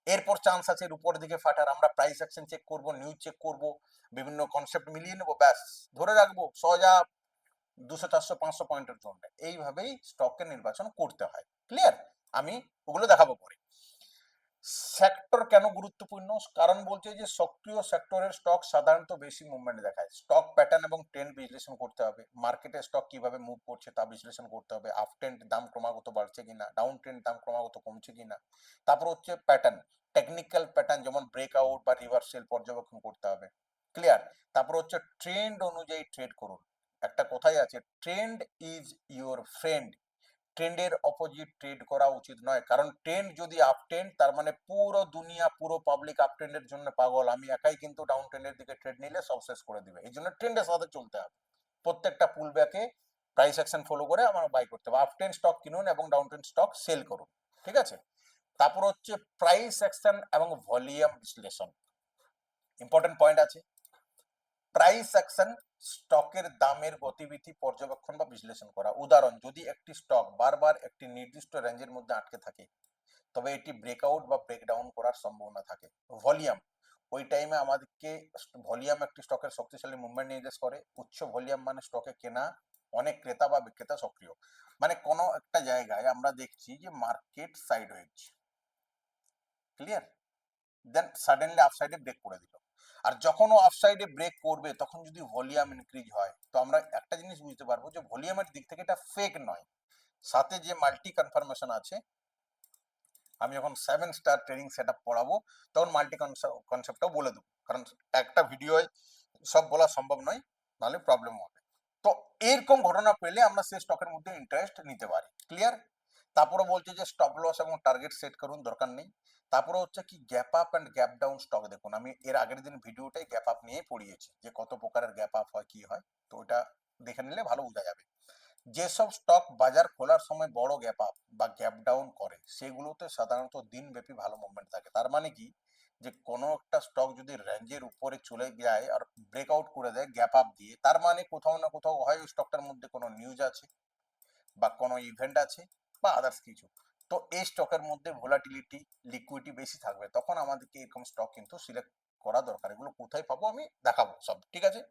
এরপর চান্স আছে এর উপরের দিকে ফাটার। আমরা প্রাইস অ্যাকশন চেক করব, নিউজ চেক করব, বিভিন্ন কনসেপ্ট মিলিয়ে নেবো, ব্যাস ধরে রাখবো সোজা 200 400 500 পয়েন্টের জন্য। এইভাবেই স্টকের নির্বাচন করতে হয়। ক্লিয়ার? আমি ওগুলো দেখাবো পরে। সেক্টর কেন গুরুত্বপূর্ণ? কারণ বলছে যে সক্রিয় সেক্টরের স্টক সাধারণত বেশি মুভমেন্ট দেখায়। স্টক প্যাটার্ন এবং ট্রেন্ড বিশ্লেষণ করতে হবে, মার্কেটে স্টক কিভাবে মুভ করছে তা বিশ্লেষণ করতে হবে, আপ ট্রেন্ড দাম ক্রমাগত বাড়ছে কিনা, ডাউন ট্রেন্ড দাম ক্রমাগত কমছে কিনা। তারপর হচ্ছে প্যাটার্ন, টেকনিক্যাল প্যাটার্ন যেমন ব্রেকআউট বা রিভার্সাল পর্যবেক্ষণ করতে হবে। ক্লিয়ার? তারপর হচ্ছে ট্রেন্ড অনুযায়ী ট্রেড করুন। একটা কথাই আছে, ট্রেন্ড ইজ ইউর ফ্রেন্ড। ট্রেন্ডের অপোজিট ট্রেড করা উচিত নয়, কারণ ট্রেন্ড যদি আপ ট্রেন্ড, তার মানে পুরো দুনিয়া পুরো পাবলিক আপ ট্রেন্ডের জন্য পাগল, আমি একাই কিন্তু ডাউন ট্রেন্ডের দিকে ট্রেড নিলে সব শেষ করে দিবে। এই জন্য ট্রেন্ডের সাথে চলতে হবে, প্রত্যেকটা পুল ব্যাকে প্রাইস অ্যাকশন ফলো করে আমার বাই করতে হবে। আপ ট্রেন্ড স্টক কিনুন এবং ডাউন ট্রেন্ড স্টক সেল করুন, ঠিক আছে? তারপর হচ্ছে প্রাইস অ্যাকশন এবং ভলিউম বিশ্লেষণ, ইম্পর্টেন্ট পয়েন্ট আছে। প্রাইস অ্যাকশন, স্টকের দামের গতিবিধি পর্যবেক্ষণ বা বিশ্লেষণ করা। উদাহরণ, যদি একটি স্টক বারবার একটি নির্দিষ্ট রেঞ্জের মধ্যে আটকে থাকে, তবে এটি ব্রেকআউট বা ব্রেকডাউন করার সম্ভাবনা থাকে। ভলিউম, ওই টাইমে আমাদেরকে ভলিউম একটি স্টকের শক্তিশালী মুভমেন্ট নির্দেশ করে। উচ্চ ভলিউম মানে স্টকে কেনা অনেক ক্রেতা বা বিক্রেতা সক্রিয়। মানে কোনো একটা জায়গায় আমরা দেখছি যে মার্কেট সাইড হয়েছে, ক্লিয়ার, দেন সাডেনলি আপসাইডে ব্রেক করে দিল। আর যখন ও আপসাইডে ব্রেক করবে তখন যদি ভলিউম ইনক্রিজ হয়, তো আমরা একটা জিনিস বুঝতে পারবো যে ভলিউমের দিক থেকে এটা ফেক নয়। সাথে যে মাল্টি কনফার্মেশন আছে, আমি যখন 7 স্টার ট্রেডিং সেটআপ পড়াবো তখন মাল্টি কনসেপ্টটাও বলে দেবো, কারণ একটা ভিডিওয় সব বলা সম্ভব নয়, নাহলে প্রবলেম হবে। তো এরকম ঘটনা পেলে আমরা সেই স্টকের মধ্যে ইন্টারেস্ট নিতে পারি। ক্লিয়ার? তারপরে বলছে যে স্টপ লস এবং টার্গেট সেট করুন, দরকার নেই। তারপরে হচ্ছে কি gap up and gap down stock দেখুন। আমি এর আগের দিন ভিডিওটাই গ্যাপ আপ নিয়ে পড়িয়েছি যে কত প্রকারের গ্যাপ আপ হয়, কি হয়, তো ওটা দেখে নিলে ভালো বোঝা যাবে। যেসব স্টক বাজার খোলার সময় বড় গ্যাপ আপ বা গ্যাপ ডাউন করে, সেগুলোতে সাধারণত দিনব্যাপী ভালো মুভমেন্ট থাকে। তার মানে কি, যে কোনো একটা স্টক যদি রেঞ্জের উপরে চলে যায় আর ব্রেকআউট করে দেয় গ্যাপ আপ দিয়ে, তার মানে কোথাও না কোথাও হয় ওই স্টকটার মধ্যে কোনো নিউজ আছে বা কোনো ইভেন্ট আছে বা আদার্স কিছু। তো এই স্টকের মধ্যে ভোলাটিলিটি, লিকুইডিটি বেশি থাকবে, তখন আমাদেরকে এরকম স্টক কিন্তু সিলেক্ট করা দরকার। এগুলো কোথায় পাবো আমি দেখাবো সব, ঠিক আছে?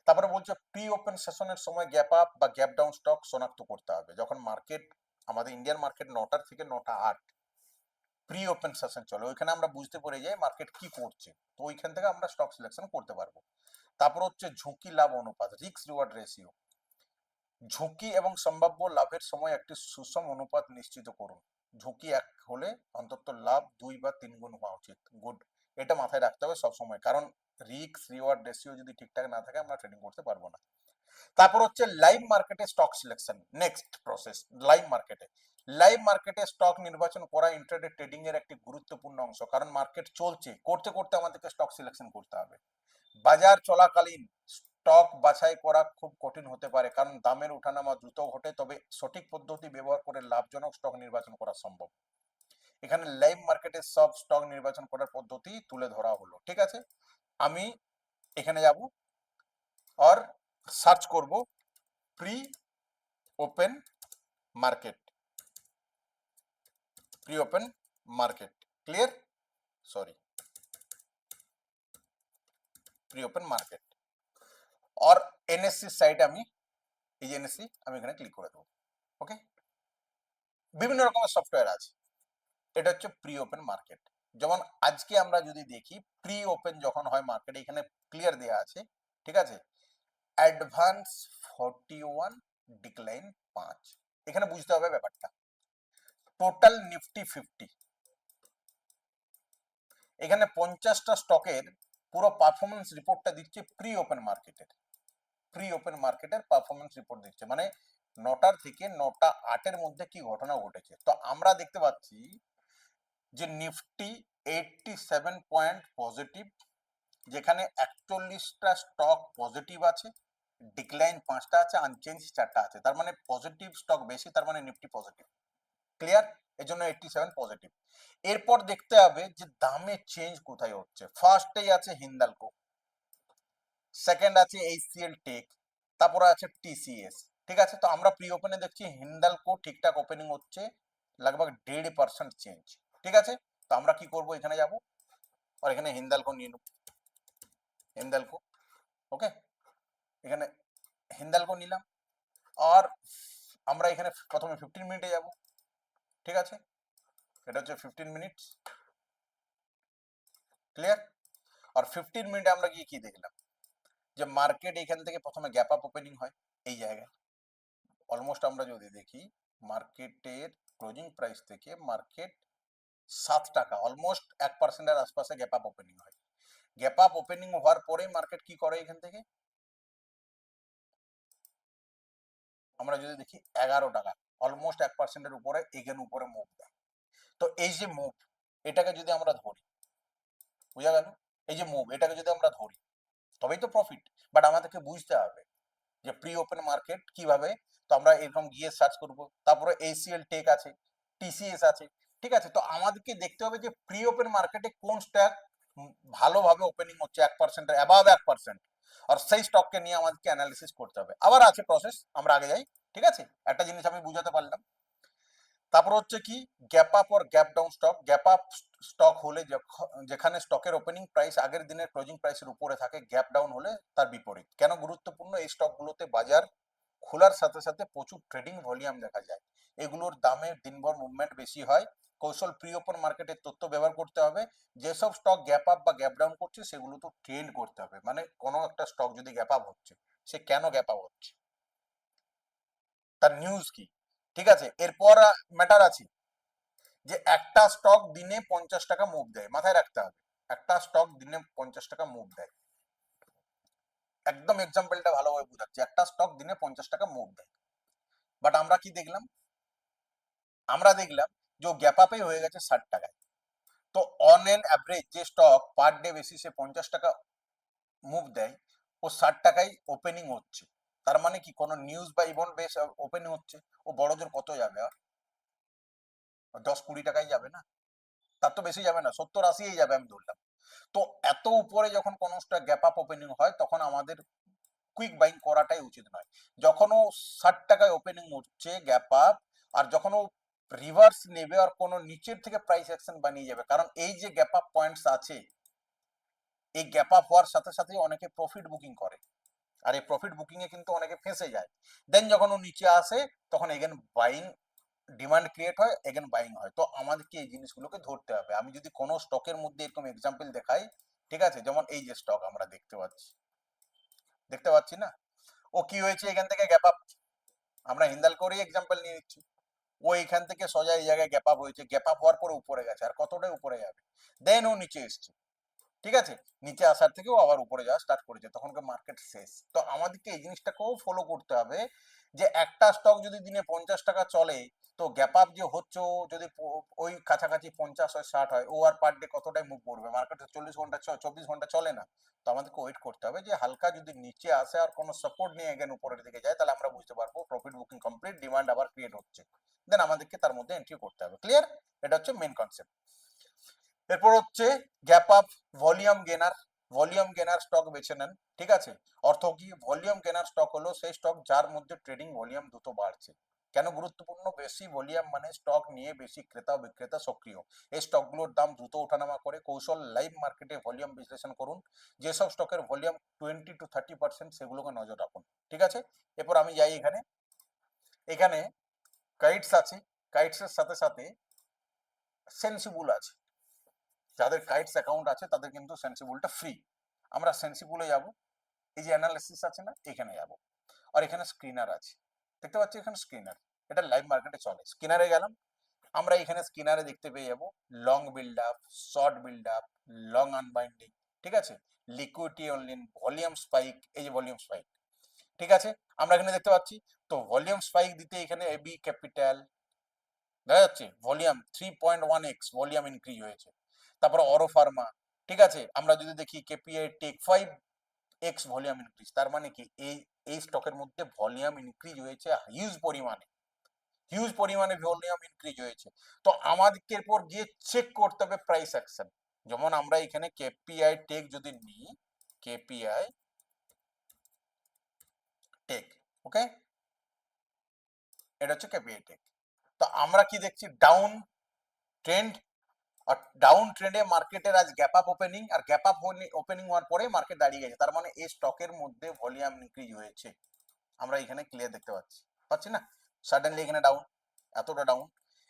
তারপরে বলছে প্রি ওপেন সেশনের সময় গ্যাপ আপ বা গ্যাপ ডাউন স্টক শনাক্ত করতে হবে। যখন মার্কেট, আমাদের ইন্ডিয়ান মার্কেট 9টা থেকে 9টা 8 প্রি ওপেন সেশন চলে, ওইখানে আমরা বুঝতে পেরে যাই মার্কেট কি করছে, তো ওইখান থেকে আমরা স্টক সিলেকশন করতে পারবো। তারপর হচ্ছে ঝুঁকি লাভ অনুপাত, রিস্ক রিওয়ার্ড রেশিও। ঝুঁকি এবং সম্ভাব্য লাভের সময় একটি সুষম অনুপাত নিশ্চিত করুন। ঝুঁকি 1 হলে অন্তত লাভ 2 বা 3 গুণ হওয়া উচিত। গুড, এটা মাথায় রাখতে হবে সবসময়, কারণ রিস্ক রিওয়ার্ড রেশিও যদি ঠিকঠাক না থাকে আমরা ট্রেডিং করতে পারবো না। তারপর হচ্ছে লাইভ মার্কেটে stock selection, next process. Live মার্কেটে স্টক নির্বাচন করা ইন্ট্রাডে ট্রেডিং এর একটি গুরুত্বপূর্ণ অংশ, কারণ মার্কেট চলছে, করতে করতে আমাদেরকে স্টক সিলেকশন করতে হবে। বাজার চলাকালীন স্টক বাছাই করা খুব কঠিন হতে পারে, কারণ দামের ওঠানামা দ্রুত ঘটে, তবে সঠিক পদ্ধতি ব্যবহার করে লাভজনক স্টক নির্বাচন করা সম্ভব। এখানে লাইভ মার্কেটে সব স্টক নির্বাচন করার পদ্ধতি তুলে ধরা হলো, ঠিক আছে? আমি এখানে যাব আর সার্চ করব pre open market, pre open market, clear, sorry, pre open market. আর এনএসসি সাইট, আমি এই যে এনএসসি, আমি এখানে ক্লিক করে দেবো। ওকে, বিভিন্ন রকমের সফটওয়্যার আছে। এটা হচ্ছে প্রি ওপেন মার্কেট। যেমন আজকে আমরা যদি দেখি প্রি ওপেন যখন হয় মার্কেটে, এখানে ক্লিয়ার দেওয়া আছে, ঠিক আছে? Advance 41, decline 5। এখানে বুঝতে হবে ব্যাপারটা। টোটাল নিফটি 50, এখানে 50টা স্টকের পুরো পারফরমেন্স রিপোর্টটা দিচ্ছে প্রি ওপেন মার্কেটের। প্রি ওপেন মার্কেটের পারফরমেন্স রিপোর্ট দিচ্ছে, মানে 9টার থেকে 9টা 8-এর মধ্যে কি ঘটনা ঘটেছে। তো আমরা দেখতে পাচ্ছি যে নিফটি 87 পয়েন্ট পজিটিভ, যেখানে 41টা স্টক পজিটিভ আছে, ডিক্লাইন 5টা আছে, আনচেঞ্জ 4টা আছে। তার মানে পজিটিভ স্টক বেশি, তার মানে নিফটি পজিটিভ। ক্লিয়ার? এর জন্য 87 পজিটিভ। এরপর দেখতে হবে যে দামে চেঞ্জ কোথায় হচ্ছে। ফার্স্টেই আছে হিন্দালকো, সেকেন্ড আছে এইচসিএল টেক, তারপরে আছে টিসিএস। ঠিক আছে, তো আমরা প্রি ওপেনে দেখছি হিন্দালকো ঠিকঠাক ওপেনিং হচ্ছে, लगभग 1.5% চেঞ্জ। ঠিক আছে, তো আমরা কি করব, এখানে যাব আর এখানে হিন্দালকো নিয়ে নেব, হিন্দালকো। ওকে, এখানে হিন্দালকো নিলাম আর আমরা এখানে প্রথমে 15 মিনিটে যাব। ঠিক আছে, এটা হচ্ছে 15 মিনিট, ক্লিয়ার। আর 15 মিনিটে আমরা গিয়ে কি দেখলাম, যে মার্কেট এখান থেকে প্রথমে গ্যাপ আপ ওপেনিং হয় এই জায়গায়। অলমোস্ট আমরা যদি দেখি মার্কেটের ক্লোজিং প্রাইস থেকে মার্কেট 7 টাকা, অলমোস্ট 1%-এর আশপাশে গ্যাপ আপ ওপেনিং হয়। গ্যাপ আপ ওপেনিং হওয়ার পরেই মার্কেট কি করে, এখান থেকে আমরা যদি দেখি 11 টাকা, অলমোস্ট 1%-এর উপরে এগেন উপরে মুভ দেয়। তো এই যে মুভ, এটাকে যদি আমরা ধরি, বুঝা গেল, এই যে মুভ এটাকে যদি আমরা ধরি তবেই তো প্রফিট। বাট আমাদেরকে বুঝতে হবে যে প্রি ওপেন মার্কেট কিভাবে। তো আমরা এরকম গিয়ে সার্চ করব, তারপরে এসিএল টেক আছে, টিসিএস আছে। ঠিক আছে, তো আমাদেরকে দেখতে হবে যে প্রি ওপেন মার্কেটে কোন স্টক ভালোভাবে ওপেনিং হচ্ছে 1% অ্যাবাভ 1%, আর সেই স্টককে নিয়ে আমাদেরকে অ্যানালিসিস করতে হবে। আবার আছে প্রসেস, আমরা আগে যাই। ঠিক আছে, একটা জিনিস আমি বুঝাতে পারলাম। তারপর হচ্ছে কি গ্যাপ আপ আর gap down stock. Gap up stock হলে যেখানে স্টকের ওপেনিং প্রাইস আগের দিনের ক্লোজিং প্রাইসের উপরে থাকে, গ্যাপ ডাউন হলে তার বিপরীত। কেন গুরুত্বপূর্ণ, এই স্টকগুলোতে বাজার খোলার সাথে সাথে প্রচুর ট্রেডিং ভলিউম দেখা যায়, এগুলোর দামে দিনভর মুভমেন্ট বেশি হয়। কৌশল প্রি ওপেন মার্কেটের তথ্য ব্যবহার করতে হবে। যেসব স্টক গ্যাপ আপ বা গ্যাপ ডাউন করছে সেগুলো তো ট্রেন্ড করতে হবে, মানে কোনো একটা স্টক যদি গ্যাপ আপ হচ্ছে, সে কেন গ্যাপ আপ হচ্ছে, তার নিউজ কি। ঠিক আছে, এরপর ম্যাটার আছে যে একটা স্টক দিনে 50 টাকা মুভ দেয়, মাথায় রাখতে হবে একটা স্টক দিনে 50 টাকা মুভ দেয়। একদম এক্সাম্পলটা ভালোভাবে বোঝাচ্ছি, একটা স্টক দিনে 50 টাকা মুভ দেয়। বাট আমরা কি দেখলাম, আমরা দেখলাম যে গ্যাপ আপে হয়ে গেছে 60 টাকায়। তো অন এন অ্যাভারেজ যে স্টক পার ডে বেসিসে 50 টাকা মুভ দেয়, ও 60 টাকায় ওপেনিং হচ্ছে। তার মানে কি কোনো নিউজ বা ইভেন্ট বেস ওপেনিং হচ্ছে, ও বড় জোর কত যাবে, 10-20 টাকায় যাবে না, তার তো বেশি যাবে না, 70-80 যাবে আমি ধরলাম। তো এত উপরে যখন কোনো স্টক গ্যাপ আপ ওপেনিং হয় তখন আমাদের কুইক বাইং করাটাই উচিত নয়। যখন ও 60 টাকায় ওপেনিং হচ্ছে গ্যাপ আপ, আর যখন ও রিভার্স নেবে আর কোনো নিচের থেকে প্রাইস অ্যাকশন বানিয়ে যাবে, কারণ এই যে গ্যাপ আপ পয়েন্টস আছে, এই গ্যাপ আপ হওয়ার সাথে সাথে অনেকে প্রফিট বুকিং করে, আর এই প্রফিট বুকিং এ কিন্তু অনেকে ফেঁসে যায়। দেন যখন ও নিচে আসে তখন এগেন বাইং ডিমান্ড ক্রিয়েট হয়, এগেন বাইং হয়। তো আমাদেরকে এই জিনিসগুলোকে ধরতে হবে। আমি যদি কোনো স্টকের মধ্যে এরকম এক্সাম্পল দেখাই, ঠিক আছে, যেমন এই যে স্টক আমরা দেখতে পাচ্ছি, দেখতে পাচ্ছি না, ও কি হয়েছে, এখান থেকে গ্যাপ আপ, আমরা হিন্দালকোরই এক্সাম্পল নিয়ে নিচ্ছি। ও এখান থেকে সোজা এই জায়গায় গ্যাপ আপ হয়েছে, গ্যাপ আপ হওয়ার পরে উপরে গেছে, আর কতটাই উপরে যাবে, দেন ও নিচে এসছে। ঠিক আছে, নিচে আসার থেকেও আবার উপরে যাওয়া স্টার্ট করেছে, তখনকার মার্কেট শেষ। তো আমাদেরকে এই জিনিসটাকেও ফলো করতে হবে যে একটা স্টক যদি দিনে 50 টাকা চলে, তো গ্যাপ আপ যে হচ্ছে ও যদি ওই কাছাকাছি 50 হয় 60 হয়, ও আর পার ডে কতটাই মুভ করবে, মার্কেটে 40 ঘন্টা 24 ঘন্টা চলে না। তো আমাদেরকে ওয়েট করতে হবে যে হালকা যদি নিচে আসে আর কোনো সাপোর্ট নিয়ে এগেন উপরের দিকে যায়, তাহলে আমরা বুঝতে পারবো প্রফিট বুকিং কমপ্লিট, ডিমান্ড আবার ক্রিয়েট হচ্ছে, দেন আমাদেরকে তার মধ্যে এন্ট্রি করতে হবে। ক্লিয়ার, এটা হচ্ছে মেন কনসেপ্ট। এরপর হচ্ছে gap up volume gainer. Volume gainer stock বেছে নেন। ঠিক আছে, অর্থ কি, ভলিউম গেনার স্টক হলো সেই স্টক যার মধ্যে ট্রেডিং ভলিউম দ্রুত বাড়ছে। কেন গুরুত্বপূর্ণ, বেশি ভলিউম মানে স্টক নিয়ে বেশি ক্রেতা বিক্রেতা সক্রিয়, এই স্টকগুলোর দাম দ্রুত ওঠানামা করে। কৌশল, লাইভ মার্কেটে ভলিউম বিশ্লেষণ করুন, যেসব স্টকের ভলিউম 20-30% সেগুলোকে নজর রাখুন। ঠিক আছে, এরপর আমি যাই এখানে, এখানে কাইটস আছে, কাইটস এর সাথে সাথে সেন্সিবল আছে। যাদের কাইটস অ্যাকাউন্ট আছে তাদের কিন্তু সেন্সিবলটা ফ্রি। আমরা সেন্সিবলে যাব, এই যে অ্যানালিসিস আছে না, এখানে যাব, আর এখানে স্ক্রিনার আছে, দেখতে পাচ্ছি এখানে স্ক্রিনার, এটা লাইভ মার্কেটে চলে। স্ক্রিনারে গেলাম, আমরা এখানে স্ক্রিনারে দেখতে পেয়ে যাব long build up, short build up, long আনবাইন্ডিং। ঠিক আছে, লিকুইডিটি অনলি, ভলিউম স্পাইক, এই যে ভলিউম স্পাইক। ঠিক আছে, আমরা এখানে দেখতে পাচ্ছি। তো ভলিউম স্পাইক দিতে এখানে এবি ক্যাপিটাল দেখা যাচ্ছে ভলিউম 3.1x ভলিউম ইনক্রিজ হয়েছে। তারপর অরো ফার্মা, ঠিক আছে, আমরা যদি দেখি KPI take 5x volume increase, তার মানে কি এই এই স্টকের মধ্যে ভলিউম ইনক্রিজ হয়েছে হিউজ পরিমাণে। হিউজ পরিমাণে ভলিউম ইনক্রিজ হয়েছে। তো আমাদেরকে এরপর গিয়ে চেক করতে হবে প্রাইস অ্যাকশন। যেমন আমরা এখানে কেপিআই টেক যদি নিই, কেপিআই টেক, ওকে, এটা হচ্ছে কেপিআই টেক। তো আমরা কি দেখছি, ডাউন ট্রেন্ড, আর ডাউন ট্রেন্ডে মার্কেটের আজ গ্যাপ আপ ওপেনিং, আর গ্যাপ আপ ওপেনিং হওয়ার পরে মার্কেট দাঁড়িয়ে গেছে, তার মানে এই স্টকের মধ্যে ভলিউম ইনক্রিজ হয়েছে। আমরা এখানে ক্লিয়ার দেখতে পাচ্ছি, পাচ্ছি না? সাডেনলি এখানে ডাউন, এতটা ডাউন,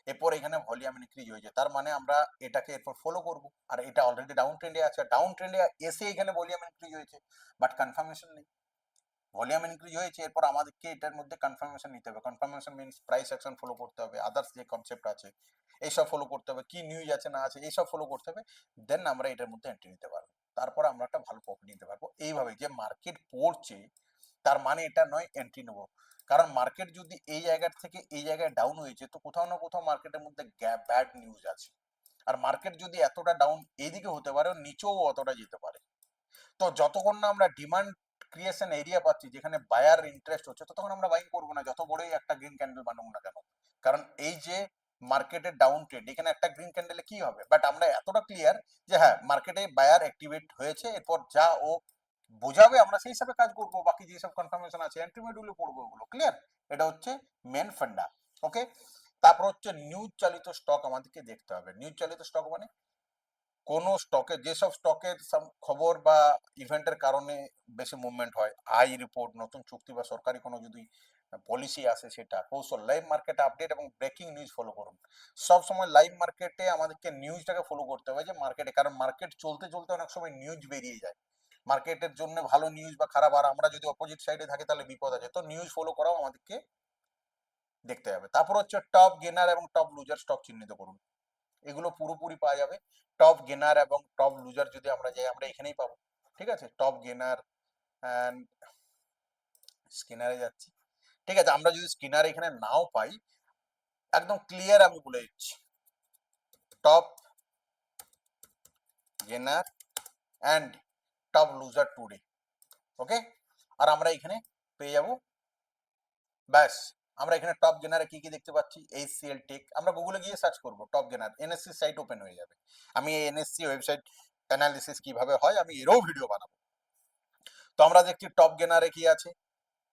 এরপর এখানে ভলিউম ইনক্রিজ হয়েছে, তার মানে আমরা এটাকে এরপর ফলো করব। আর এটা অলরেডি ডাউন ট্রেন্ডে আছে, ডাউন ট্রেন্ডে এসে এখানে ভলিউম ইনক্রিজ হয়েছে, বাট কনফার্মেশন নেই। ভলিউম ইনক্রিজ হয়েছে, এরপর আমাদেরকে এটার মধ্যে কনফার্মেশন নিতে হবে। Confirmation means price action follow করতে হবে, আদার্স যে কনসেপ্ট আছে এইসব ফলো করতে হবে, কি নিউজ আছে না আছে এইসব ফলো করতে হবে, দেন আমরা এটার মধ্যে এন্ট্রি নিতে পারবো। তারপর আমরা একটা ভালো প্রফিট নিতে পারবো। এইভাবে যে মার্কেট পড়ছে তার মানে এটা নয় এন্ট্রি নেবো, কারণ মার্কেট যদি এই জায়গার থেকে এই জায়গায় ডাউন হয়েছে তো কোথাও না কোথাও মার্কেটের মধ্যে ব্যাড নিউজ আছে। আর মার্কেট যদি এতটা ডাউন এইদিকে হতে পারে, নিচেও অতটা যেতে পারে। তো যতক্ষণ না আমরা ডিমান্ড ক্রিয়েশন এরিয়া পাচ্ছি যেখানে বায়ার ইন্টারেস্ট হচ্ছে, ততক্ষণ আমরা বাইং করবো না, যত বড়ই একটা গ্রিন ক্যান্ডেল বানুক না কেন। কারণ এই যে মার্কেটের ডাউন ট্রেন্ড, এখানে একটা গ্রিন ক্যান্ডেলে কি হবে, বাট আমরা এতটা ক্লিয়ার যে হ্যাঁ মার্কেটে বায়ার অ্যাক্টিভেট হয়েছে, এরপর যা ও বোঝাবে আমরা সেই হিসাবে কাজ করবো, বাকি যেসব কনফার্মেশন আছে এন্ট্রিমেন্টগুলো পড়বো, ওগুলো ক্লিয়ার। এটা হচ্ছে মেন ফান্ডা, ওকে। তারপর হচ্ছে নিউজ চালিত স্টক আমাদেরকে দেখতে হবে। নিউজ চালিত স্টক মানে কোন স্টকে, যেসব স্টকের খবর বা ইভেন্টের কারণে বেশি মুভমেন্ট হয়, আই রিপোর্ট, নতুন চুক্তি বা সরকারি কোনো যদি পলিসি আসে, সেটা কৌশল। লাইভ মার্কেট আপডেট এবং ব্রেকিং নিউজ ফলো করুন। সব সময় লাইভ মার্কেটে আমাদেরকে নিউজটাকে ফলো করতে হবে, যে মার্কেটে, কারণ মার্কেট চলতে চলতে অনেক সময় নিউজ বেরিয়ে যায়, মার্কেটের জন্য ভালো নিউজ বা খারাপ, আর আমরা যদি অপোজিট সাইডে থাকি তাহলে বিপদ আছে। তো নিউজ ফলো করাও আমাদেরকে দেখতে হবে। তারপর হচ্ছে টপ গেনার এবং টপ লুজার স্টক চিহ্নিত করুন। এগুলো পুরোপুরি পাওয়া যাবে। টপ গেনার এবং টপ লুজার যদি আমরা যাই, আমরা এখানেই পাবো। ঠিক আছে, টপ গেনার অ্যান্ড স্কিনারে যাচ্ছি। ঠিক আছে, আমরা যদি স্কিনার এখানে নাও পাই, একদম ক্লিয়ার আমি বলে দিচ্ছি, top gainer and top loser today, okay. আর আমরা এখানে পেয়ে যাব, ব্যাস। আমরা এখানে টপ গেনারে কি কি দেখতে পাচ্ছি, এইচসিএল টেক, আমরা গুগলে গিয়ে সার্চ করব top gainer, NSC site open হয়ে যাবে। আমি এই এনএসসি ওয়েবসাইট অ্যানালিসিস কিভাবে হয় আমি এরও ভিডিও বানাবো। তো আমরা দেখছি টপ গেনারে কি আছে,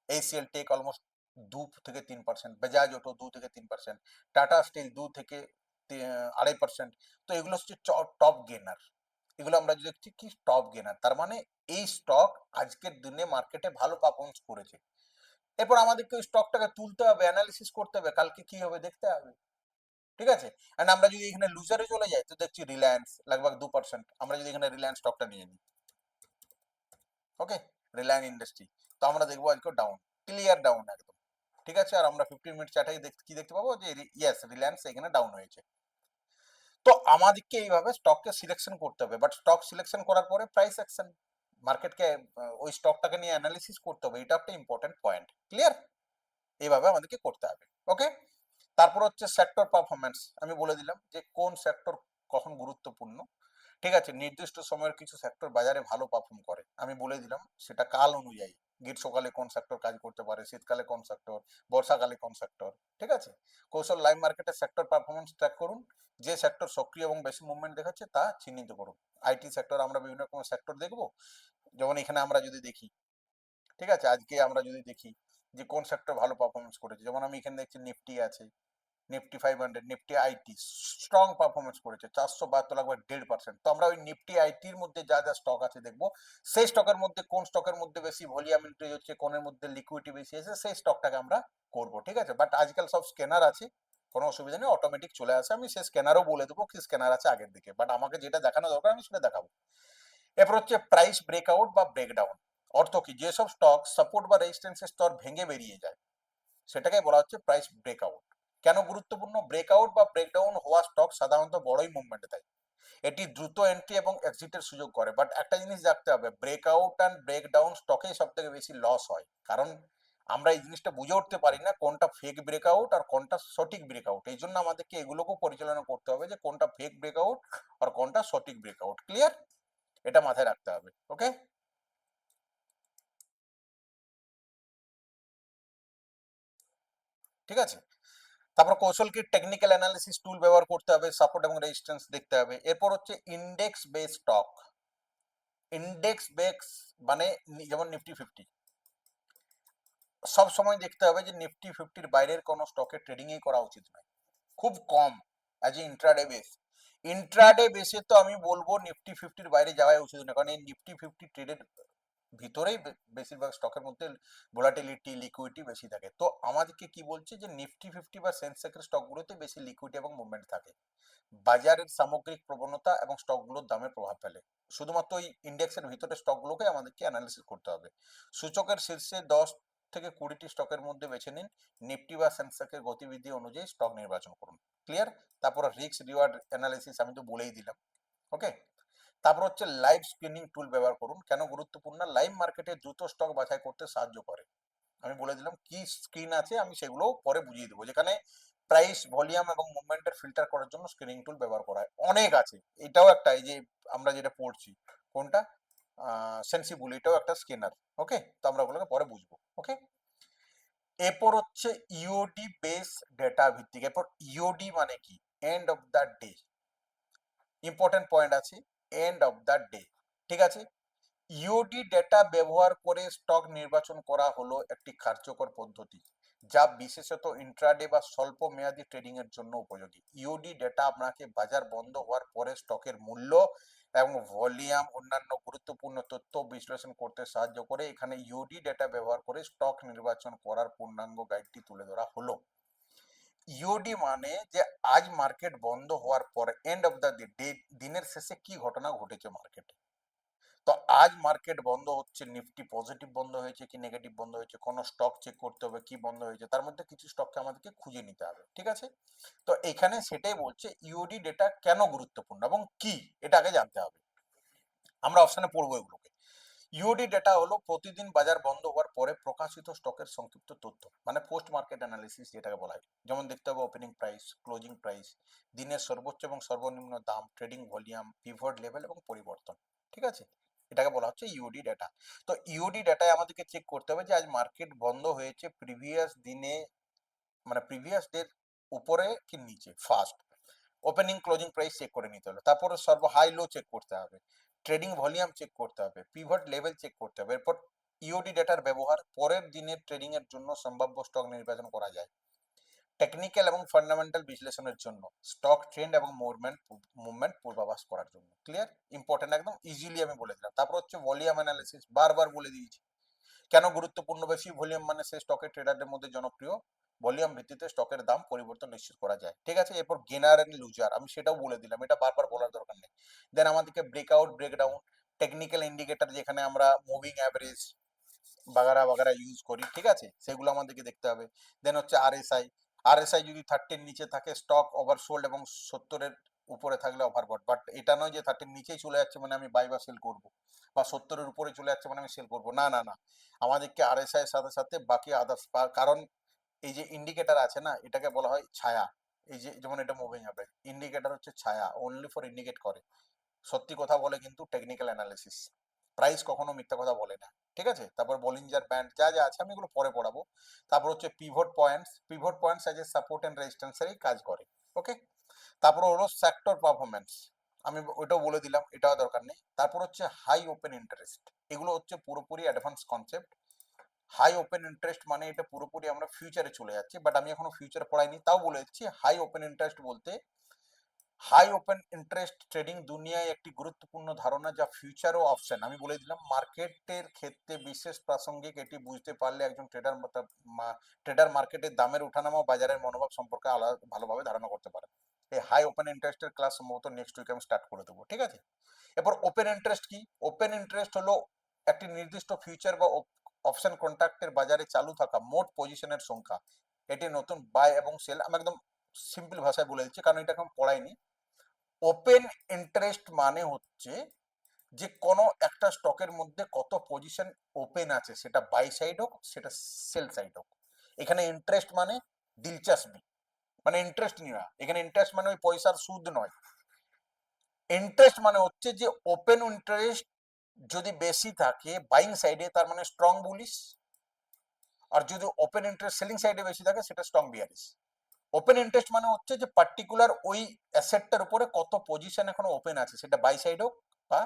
এইচসিএল টেক অলমোস্ট 2 থেকে 3%, বাজাজ অটো 2 থেকে 3%, টাটা স্টিল 2 থেকে 2.5%। তো এগুলো হচ্ছে টপ গেনার। এগুলো আমরা যদি দেখছি কি টপ গেনার, তার মানে এই স্টক আজকের দিনে মার্কেটে ভালো পারফরমেন্স করেছে। এরপর আমাদেরকে ওই স্টকটাকে তুলতে হবে, অ্যানালিসিস করতে হবে, কালকে কি হবে দেখতে হবে। ঠিক আছে, এন্ড আমরা যদি এখানে লুজারে চলে যাই তো দেখছি রিলায়েন্স লাগভাগ 2%। আমরা যদি এখানে রিলায়েন্স স্টকটা নিয়ে নিই, ওকে, রিলায়েন্স ইন্ডাস্ট্রি, তো আমরা দেখবো আজকে ডাউন, ক্লিয়ার ডাউন একদম। ঠিক আছে, আর আমরা 15 মিনিট চার্টে কি দেখতে পাবো, যে ইয়েস রিলায়েন্স এখানে ডাউন হয়েছে। তো আমাদেরকে এইভাবে স্টককে সিলেকশন করতে হবে, বাট স্টক সিলেকশন করার পরে প্রাইস অ্যাকশন, মার্কেটকে ওই স্টকটাকে নিয়ে অ্যানালিসিস করতে হবে, এটা একটা ইম্পর্টেন্ট পয়েন্ট, ক্লিয়ার। এইভাবে আমাদেরকে করতে হবে, ওকে। তারপর হচ্ছে সেক্টর পারফরমেন্স, আমি বলে দিলাম যে কোন সেক্টর কখন গুরুত্বপূর্ণ। ঠিক আছে, নির্দিষ্ট সময়ের কিছু সেক্টর বাজারে ভালো পারফর্ম করে, আমি বলে দিলাম সেটা কাল অনুযায়ী, গ্রীষ্মকালে কোন সেক্টর কাজ করতে পারে, শীতকালে কোন সেক্টর, বর্ষাকালে কোন সেক্টর। ঠিক আছে, কৌশল লাইভ মার্কেটের সেক্টর পারফরমেন্স ট্র্যাক করুন, যে সেক্টর সক্রিয় এবং বেশি মুভমেন্ট দেখাচ্ছে তা চিহ্নিত করুন। আইটি সেক্টর, আমরা বিভিন্ন রকম সেক্টর দেখবো, যেমন এখানে আমরা যদি দেখি, ঠিক আছে, আজকে আমরা যদি দেখি যে কোন সেক্টর ভালো পারফরমেন্স করেছে, যেমন আমি এখানে দেখছি নিফটি আছে, Nifty 500, Nifty IT strong performance করেছে 472 লাগবে 1.5%। তো আমরা ওই নিফটি আইটির মধ্যে যা যা স্টক আছে দেখবো, সেই স্টকের মধ্যে কোন স্টকের মধ্যে বেশি ভলিউম ইনক্রিজ হচ্ছে, কোনের মধ্যে লিকুইডিটি বেশি আছে, সেই স্টকটাকে আমরা করবো। ঠিক আছে, বাট আজকাল সব স্ক্যানার আছে, কোনো অসুবিধা নেই, অটোমেটিক চলে আসে, আমি সেই স্ক্যানারও বলে দেবো কি স্ক্যানার আছে আগের দিকে, বাট আমাকে যেটা দেখানো দরকার আমি সেটা দেখাবো। এরপর হচ্ছে প্রাইস ব্রেকআউট বা ব্রেকডাউন, অর্থ কি, যেসব স্টক সাপোর্ট বা রেজিস্ট্যান্সের স্তর ভেঙে বেরিয়ে যায় সেটাকে বলা হচ্ছে প্রাইস ব্রেকআউট। কেন গুরুত্বপূর্ণ, ব্রেকআউট বা ব্রেকডাউন হওয়া স্টক সাধারণত বড়ই মুভমেন্টে দেয়, এটি দ্রুত এন্ট্রি এবং এক্সিটের সুযোগ করে। বাট একটা জিনিস রাখতে হবে, ব্রেকআউট অ্যান্ড ব্রেকডাউন স্টকেই সব থেকে বেশি লস হয়, কারণ আমরা এই জিনিসটা বুঝে উঠতে পারি না কোনটা ফেক ব্রেকআউট আর কোনটা সঠিক ব্রেকআউট। এই জন্য আমাদেরকে এগুলোকেও পরিচালনা করতে হবে যে কোনটা ফেক ব্রেকআউট আর কোনটা সঠিক ব্রেকআউট, ক্লিয়ার। এটা মাথায় রাখতে হবে, ওকে। ঠিক আছে, তারপর কৌশল কি, টেকনিক্যাল অ্যানালিসিস টুল ব্যবহার করতে হবে, সাপোর্ট এবং রেজিস্ট্যান্স দেখতে হবে। এরপর হচ্ছে index base stock. Index base মানে যেমন নিফটি 50, সব সময় দেখতে হবে যে নিফটি 50-র বাইরের কোনো স্টকে ট্রেডিংই করা উচিত নয়, খুব কম as a intraday base. Intraday বেসে তো আমি বলবো নিফটি 50-র বাইরে যাওয়াই উচিত নয়, কারণ এই নিফটি 50 ট্রেডের ভিতরেই বেশিরভাগ স্টকের মধ্যে ভোলাটিলিটি লিকুইডিটি বেশি থাকে। তো আমাদেরকে কি বলছে যে নিফটি 50 বা সেন্সেক্সের স্টকগুলোতে বেশি লিকুইডিটি এবং মুভমেন্ট থাকে, বাজারের সামগ্রিক প্রবণতা এবং স্টকগুলোর দামে প্রভাব ফেলে। শুধুমাত্র ওই ইন্ডেক্সের ভিতরে স্টকগুলোকে আমাদেরকে অ্যানালিসিস করতে হবে। সূচকের শীর্ষে 10 থেকে 20টি স্টকের মধ্যে বেছে নিন, নিফটি বা সেন্সেক্সের গতিবিধি অনুযায়ী স্টক নির্বাচন করুন। ক্লিয়ার? তারপর রিস্ক রিওয়ার্ড অ্যানালিসিস আমি তো বলেই দিলাম। ওকে, তারপর হচ্ছে লাইভ স্ক্রিনিং টুল ব্যবহার করুন। কেন গুরুত্বপূর্ণ? লাইভ মার্কেটে দ্রুত স্টক বাছাই করতে সাহায্য করে। আমি বলে দিলাম কি স্ক্রিন আছে, আমি সেগুলো পরে বুঝিয়ে দেবো, যেখানে প্রাইস, ভলিউম এবং মুভমেন্টের ফিল্টার করার জন্য স্ক্রিনিং টুল ব্যবহার করা হয়। অনেক আছে, এটাও একটা, এই যে আমরা যেটা পড়ছি কোনটা, সেন্সিবল, এটাও একটা স্ক্যানার। ওকে, তো আমরা ওগুলোকে পরে বুঝবো। ওকে, এরপর হচ্ছে ইওডি বেস ডেটা ভিত্তিক। এরপর ইওডি মানে কি? End of the day, important point আছে, এন্ড অফ দ্য ডে। ঠিক আছে, ইওডি ডেটা ব্যবহার করে স্টক নির্বাচন করা হলো একটি কার্যকর পদ্ধতি, যা বিশেষত ইন্ট্রাডে বা স্বল্প মেয়াদী ট্রেডিং এর জন্য উপযোগী। ইওডি ডেটা আপনাকে বাজার বন্ধ হওয়ার পরে স্টকের মূল্য এবং ভলিউম, অন্যান্য গুরুত্বপূর্ণ তথ্য বিশ্লেষণ করতে সাহায্য করে। এখানে ইওডি ডেটা ব্যবহার করে স্টক নির্বাচন করার পূর্ণাঙ্গ গাইডটি তুলে ধরা হলো। ইওডি মানে যে আজ মার্কেট বন্ধ হওয়ার পরে, এন্ড অফ দ্য ডে, দিনের শেষে কি ঘটনা ঘটেছে মার্কেটে। তো আজ মার্কেট বন্ধ হচ্ছে, নিফটি পজিটিভ বন্ধ হয়েছে কি নেগেটিভ বন্ধ হয়েছে, কোন স্টক চেক করতে হবে কি বন্ধ হয়েছে, তার মধ্যে কিছু স্টককে আমাদেরকে খুঁজে নিতে হবে। ঠিক আছে, তো এখানে সেটাই বলছে ইওডি ডেটা কেন গুরুত্বপূর্ণ এবং কি, এটা আগে জানতে হবে। আমরা অপশনে পড়বো এগুলোকে। ইওডি ডেটা হলো প্রতিদিন বাজার বন্ধ হওয়ার পরে প্রকাশিত স্টকের সংক্ষিপ্ত তথ্য, মানে পোস্ট মার্কেট অ্যানালিসিস যেটাকে বলা হয়। যেমন দেখতে হবে ওপেনিং প্রাইস, ক্লোজিং প্রাইস, দিনের সর্বোচ্চ এবং সর্বনিম্ন দাম, ট্রেডিং ভলিউম, পিভট লেভেল এবং পরিবর্তন। ঠিক আছে, এটাকে বলা হচ্ছে ইওডি ডেটা। তো ইওডি ডেটায় আমাদেরকে চেক করতে হবে যে আজ মার্কেট বন্ধ হয়েছে প্রিভিয়াস দিনে, মানে প্রিভিয়াস ডের উপরে কি নিচে, first. Opening closing price check করে নিতে হলো, তারপরে সর্ব হাই লো চেক করতে হবে, ট্রেডিং ভলিউম চেক করতে হবে, পিভট লেভেল চেক করতে হবে। এরপর ইওডি ডেটার ব্যবহার পরের দিনের ট্রেডিং এর জন্য সম্ভাব্য স্টক নির্বাচন করা যায়। টেকনিক্যাল এবং ফান্ডামেন্টাল বিশ্লেষণের জন্য, স্টক ট্রেন্ড এবং মুভমেন্ট পূর্বাভাস করার জন্য। ক্লিয়ার? ইম্পর্টেন্ট, একদম ইজিলি আমি বলে দিলাম। তারপর হচ্ছে ভলিউম অ্যানালিসিস, বারবার বলে দিয়েছি কেন গুরুত্বপূর্ণ। বেশি ভলিউম মানে সেই স্টকের ট্রেডারদের মধ্যে জনপ্রিয়, ভলিউম ভিত্তিতে স্টকের দাম পরিবর্তন নিশ্চিত করা যায়। ঠিক আছে, এরপর গেনার এন্ড লুজার, আমি সেটাও বলে দিলাম, এটা বারবার বলার দরকার নেই। দেন আমাদেরকে ব্রেকআউট, ব্রেকডাউন, টেকনিক্যাল ইন্ডিকেটর, যেখানে আমরা মুভিং অ্যাভারেজ বাগারা বাগারা ইউজ করি। ঠিক আছে, সেগুলো আমাদেরকে দেখতে হবে। দেন হচ্ছে আরএসআই, আরএসআই যদি 30-র নিচে থাকে স্টক ওভারসোল্ড এবং 70-এর উপরে থাকলে ওভারবট। বাট এটা নয় যে 30-র নিচেই চলে যাচ্ছে মানে আমি বাই বা সেল করব, বা 70-এর উপরে চলে যাচ্ছে মানে আমি সেল করব, না না না। আমাদেরকে আরএসআই এর সাথে সাথে বাকি আদার্স, কারণ এই যে ইন্ডিকেটর আছে না, এটাকে বলা হয় ছায়া। এই যে যেমন এটা মুভিং অ্যাভারেজ, ইন্ডিকেটর হচ্ছে ছায়া, অনলি ফর ইন্ডিকেট করে, সত্যি কথা বলে কিন্তু টেকনিক্যাল অ্যানালিসিস। প্রাইস কখনো মিথ্যা কথা বলে না। ঠিক আছে, তারপর বলিঞ্জার ব্যান্ড যা যা আছে আমি এগুলো পরে পড়াবো। তারপর হচ্ছে pivot points, pivot points as a support and রেজিস্ট্যান্সেরই কাজ করে। ওকে, তারপর হলো সেক্টর পারফরম্যান্স, আমি ওটাও বলে দিলাম, এটাও দরকার নেই। তারপর হচ্ছে হাই ওপেন ইন্টারেস্ট, এগুলো হচ্ছে পুরোপুরি advance concept. High open interest মানে এটা পুরোপুরি আমরা ফিউচারে চলে যাচ্ছি, বাট আমি এখনো ফিউচার পড়াইনি, তাও বলে দিচ্ছি। হাই ওপেন ইন্টারেস্ট বলতে, হাই ওপেন ইন্টারেস্ট ট্রেডিং দুনিয়ায় একটি গুরুত্বপূর্ণ ধারণা, যা ফিউচার ও অপশন, আমি বলে দিলাম, মার্কেটের ক্ষেত্রে বিশেষ প্রাসঙ্গিক। এটি বুঝতে পারলে একজন ট্রেডার মার্কেটের দামের ওঠানামা, বাজারের মনোভাব সম্পর্কে আলাদা ভালোভাবে ধারণা করতে পারে। এই হাই ওপেন ইন্টারেস্টের ক্লাস সম্ভবত নেক্সট উইকে আমি স্টার্ট করে দেবো। ঠিক আছে, এরপর ওপেন ইন্টারেস্ট কি? ওপেন ইন্টারেস্ট হলো একটি নির্দিষ্ট ফিউচার বা অপশন কন্ট্রাক্টের বাজারে চালু থাকা মোট পজিশনের সংখ্যা। এটি নতুন বাই এবং সেল, আমি একদম সিম্পল ভাষায় বলে দিচ্ছি কারণ এটা এখন পড়াইনি। ওপেন ইন্টারেস্ট মানে হচ্ছে যে কোনো একটা স্টকের মধ্যে কত পজিশন ওপেন আছে, সেটা বাই সাইড হোক সেটা সেল সাইড হোক। এখানে ইন্টারেস্ট মানে দিলচাসপি, মানে ইন্টারেস্ট নেওয়া। এখানে ইন্টারেস্ট মানে ওই পয়সার সুদ নয়। ইন্টারেস্ট মানে হচ্ছে যে ওপেন ইন্টারেস্ট যদি বেশি থাকে বাইং সাইডে, তার মানে স্ট্রং বুলিশ। আর যদি ওপেন ইন্টারেস্ট সেলিং সাইডে বেশি থাকে, সেটা স্ট্রং বিয়ারিশ। ওপেন ইন্টারেস্ট মানে হচ্ছে যে পার্টিকুলার ওই অ্যাসেটটার উপরে কত পজিশন এখনো ওপেন আছে, সেটা বাই সাইড হোক বা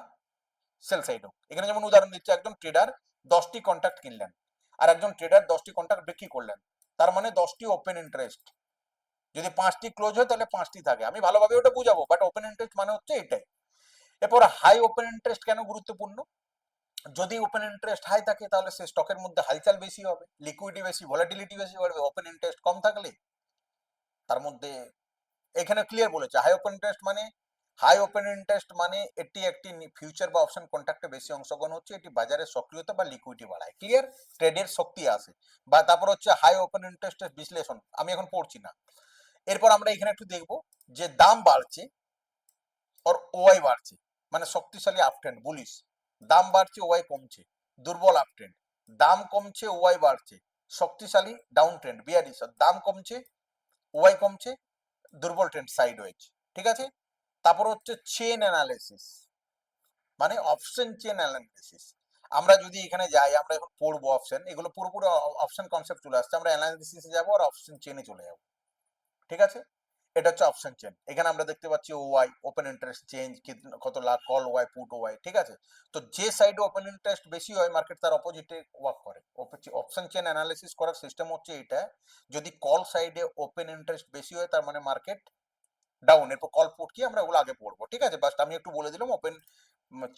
সেল সাইড হোক। এখানে যেমন উদাহরণ দিচ্ছে, একজন ট্রেডার 10টি কন্ট্রাক্ট কিনলেন আর একজন ট্রেডার 10টি কন্ট্রাক্ট বিক্রি করলেন, তার মানে 10টি ওপেন ইন্টারেস্ট। যদি 5টি ক্লোজ হয় তাহলে 5টি থাকে, আমি ভালোভাবে ওটা বুঝাবো, বাট ওপেন ইন্টারেস্ট মানে হচ্ছে এটাই। এরপর হাই ওপেন ইন্টারেস্ট কেন গুরুত্বপূর্ণ? যদি ওপেন ইন্টারেস্ট হাই থাকে তাহলে সে স্টকের মধ্যে হালচাল বেশি হবে, লিকুইডিটি বেশি, ভলাটিলিটি বেশি বাড়বে। ওপেন ইন্টারেস্ট কম থাকলে তার মধ্যে, এখানে ক্লিয়ার বলেছে হাই ওপেন ইন্টারেস্ট মানে এটি একটি ফিউচার বা অপশন কন্ট্রাক্টে বেশি অংশগ্রহণ হচ্ছে, এটি বাজারে সক্রিয়তা বা লিকুইডিটি বাড়ায়, ক্লিয়ার, ট্রেডের শক্তি আসে। বা তারপর হচ্ছে হাই ওপেন ইন্টারেস্টের বিশ্লেষণ, আমি এখন পড়ছি না। এরপর আমরা এখানে একটু দেখবো যে দাম বাড়ছে আর ওয়াই বাড়ছে, মানে শক্তিশালী আপ ট্রেন্ড বুলিশ, দাম বাড়ছে ওয়াই কমছে, দুর্বল আপ ট্রেন্ড, দাম কমছে ওয়াই বাড়ছে, শক্তিশালী ডাউন ট্রেন্ড বিয়ারিশ, দাম কমছে ওয়াই কমছে, দুর্বল ট্রেন্ড সাইডওয়েজ, ঠিক আছে। তারপর হচ্ছে চেন অ্যানালিসিস, মানে অপশন চেন অ্যানালিসিস। আমরা যদি এখানে যাই, আমরা এখন পড়বো অপশন, এগুলো পুরোপুরি অপশন কনসেপ্ট চলে আসছে, আমরা অ্যানালিসিসে যাবো আর অপশন চেনে চলে যাবো, ঠিক আছে। এটা হচ্ছে অপশন চেন। এখানে আমরা দেখতে পাচ্ছি ওয়াই ওপেন ইন্টারেস্ট চেঞ্জ, কত lakh call wise put wise, ঠিক আছে। তো যে সাইডে ওপেন ইন্টারেস্ট বেশি হয় মার্কেট তার অপোজিটে ওয়ার্ক করে। অপশন চেন অ্যানালিসিস করার সিস্টেম হচ্ছে এটা, যদি কল সাইডে ওপেন ইন্টারেস্ট বেশি হয় তার মানে মার্কেট ডাউন। এরপর কল পুট কি আমরা ওগুলো আগে পড়বো, ঠিক আছে, বাস আমি একটু বলে দিলাম ওপেন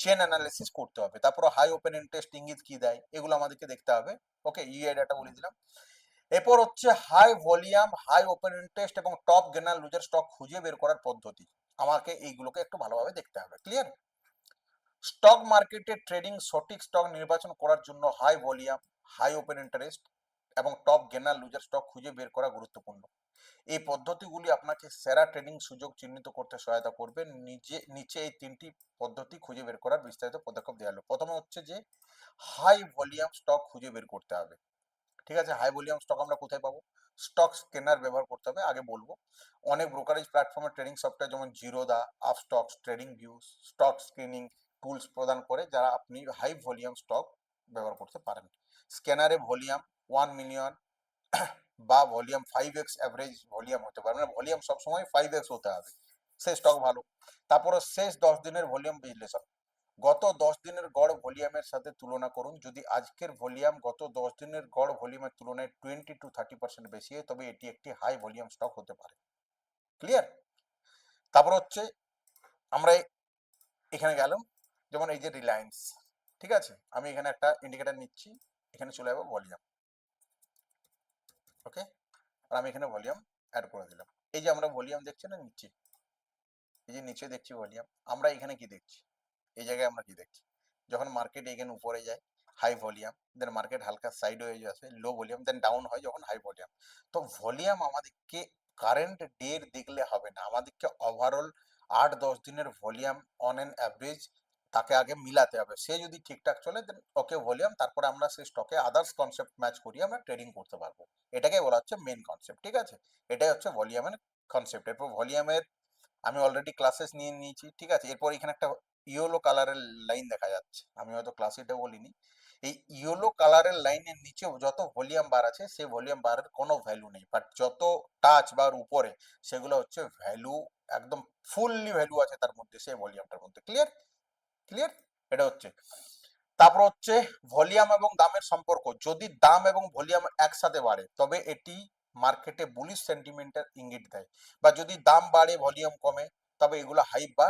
চেন অ্যানালিসিস করতে হবে। তারপর হাই ওপেন ইন্টারেস্ট ইঙ্গিত কি দেয় এগুলো আমাদেরকে দেখতে হবে। ওকে, ইআই ডাটা বলে দিলাম। এরপর হচ্ছে high volume high open interest এবং টপ গেনার লুজার স্টক খুঁজে বের করার পদ্ধতি, আমাকে এইগুলোকে একটু ভালোভাবে দেখতে হবে, ক্লিয়ার। স্টক মার্কেটে ট্রেডিং সঠিক স্টক নির্বাচন করার জন্য high volume high open interest এবং টপ গেনার লুজার স্টক খুঁজে বের করা গুরুত্বপূর্ণ। এই পদ্ধতিগুলি আপনাকে সেরা ট্রেডিং সুযোগ চিহ্নিত করতে সহায়তা করবে। নিচে এই 3টি পদ্ধতি খুঁজে বের করার বিস্তারিত পদক্ষেপ দেওয়া হলো। প্রথমে হচ্ছে যে হাই ভলিউম স্টক খুঁজে বের করতে হবে, ঠিক আছে। হাই ভলিউম স্টক আমরা কোথায় পাবো? স্টক স্ক্যানার ব্যবহার করতে হবে, আগে বলবো। অনেক ব্রোকারেজ প্ল্যাটফর্মে ট্রেডিং সফটওয়্যার যেমন Zerodha, Upstox, trading views stock screening tools প্রদান করে যারা আপনি হাই ভলিউম স্টক ব্যবহার করতে পারেন। স্ক্যানারে ভলিউম 1 মিলিয়ন বা ভলিউম 5x অ্যাভারেজ ভলিউম হতে পারে, মানে ভলিউম সবসময় 5x হতে হবে, সেই স্টক ভালো। তারপরে শেষ 10 দিনের ভলিউম বিশ্লেষণ, গত 10 দিনের গড় ভলিউমের সাথে তুলনা করুন, যদি আজকের ভলিউম গত 10 দিনের গড় ভলিউমের তুলনায় 20 to 30% বেশি হয় তবে এটি একটি হাই ভলিউম স্টক হতে পারে, ক্লিয়ার। তারপর হচ্ছে আমরা এখানে গেলাম, যেমন এই যে রিলায়েন্স, ঠিক আছে, আমি এখানে একটা ইন্ডিকেটর নিচ্ছি, এখানে চলে যাবো ভলিউম, ওকে, আর আমি এখানে ভলিউম অ্যাড করে দিলাম। এই যে আমরা ভলিউম দেখছি না নিচে, এই যে নিচে দেখছি ভলিউম, আমরা এখানে কি দেখছি, এই জায়গায় আমরা কি দেখছি, যখন মার্কেট এখানে উপরে যায় হাই ভলিউম, দেন মার্কেট হালকা সাইড হয়ে যাচ্ছে লো ভলিউম, দেন ডাউন হয় যখন হাই ভলিউম। তো ভলিউম আমাদেরকে কারেন্ট ডে দেখলে হবে না, আমাদেরকে ওভারঅল 8-10 দিনের ভলিউম অন এন অ্যাভারেজ তাকে আগে মিলাতে হবে। সে যদি ঠিকঠাক চলে দেন ওকে ভলিউম, তারপরে আমরা সেই স্টকে আদার্স কনসেপ্ট ম্যাচ করিয়ে আমরা ট্রেডিং করতে পারবো। এটাকে বলা হচ্ছে মেন কনসেপ্ট, ঠিক আছে। এটাই হচ্ছে ভলিউমের কনসেপ্ট। এরপর ভলিউমের আমি অলরেডি ক্লাসেস নিয়ে নিয়েছি, ঠিক আছে। এরপর এখানে একটা ইয়েলো কালারের লাইন দেখা যাচ্ছে, আমি হয়তো ক্লাসে এটা বলিনি। এই ইয়েলো কালারের লাইনের নিচে যত ভলিউম বার আছে সেই ভলিউম বারের কোনো ভ্যালু নেই, বাট যত টাচ বার উপরে সেগুলো হচ্ছে ভ্যালু, একদম ফুললি ভ্যালু আছে তার মধ্যে, সেই ভলিউমটার মধ্যে, ক্লিয়ার, ক্লিয়ার। এটা হচ্ছে, তারপর হচ্ছে ভলিউম এবং দামের সম্পর্ক, যদি দাম এবং ভলিউম একসাথে বাড়ে তবে এটি মার্কেটে বুলিশ সেন্টিমেন্টের ইঙ্গিত দেয়, বা যদি দাম বাড়ে ভলিউম কমে তবে এগুলো হাইপ বা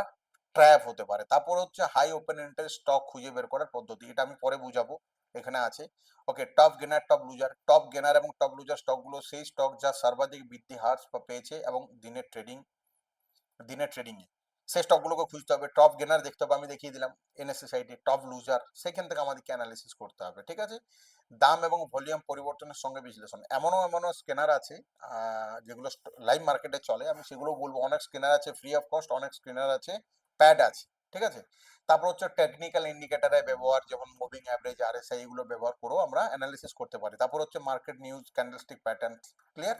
ট্র্যাপ হতে পারে। তারপর হচ্ছে হাই ওপেন ইন্টারেস্ট স্টক খুঁজে বের করার পদ্ধতি, এটা আমি পরে বুঝাবো, এখানে আছে। Okay, top gainer top loser, top gainer এবং টপ লুজার স্টকগুলো সেই স্টক যা সর্বাধিক বৃদ্ধি হার পেয়েছে এবং দিনের ট্রেডিং এ সেই স্টকগুলোকে খুঁজতে হবে। টপ গেনার দেখতে হবে, আমি দেখিয়ে দিলাম এনএসএসআইটি, টপ লুজার সেখান থেকে আমাদেরকে অ্যানালিসিস করতে হবে, ঠিক আছে। দাম এবং ভলিউম পরিবর্তনের সঙ্গে বিশ্লেষণ, এমনও স্ক্যানার আছে যেগুলো লাইভ মার্কেটে চলে, আমি সেগুলো বলবো। অনেক স্ক্যানার আছে ফ্রি অফ কস্ট, অনেক স্ক্যানার আছে প্যাড আছে, ঠিক আছে। তারপর হচ্ছে টেকনিক্যাল ইন্ডিকেটরের ব্যবহার, যেমন মুভিং অ্যাভারেজ আরএসআই, এগুলো ব্যবহার করেও আমরা অ্যানালিসিস করতে পারি। তারপর হচ্ছে market news candlestick pattern, clear.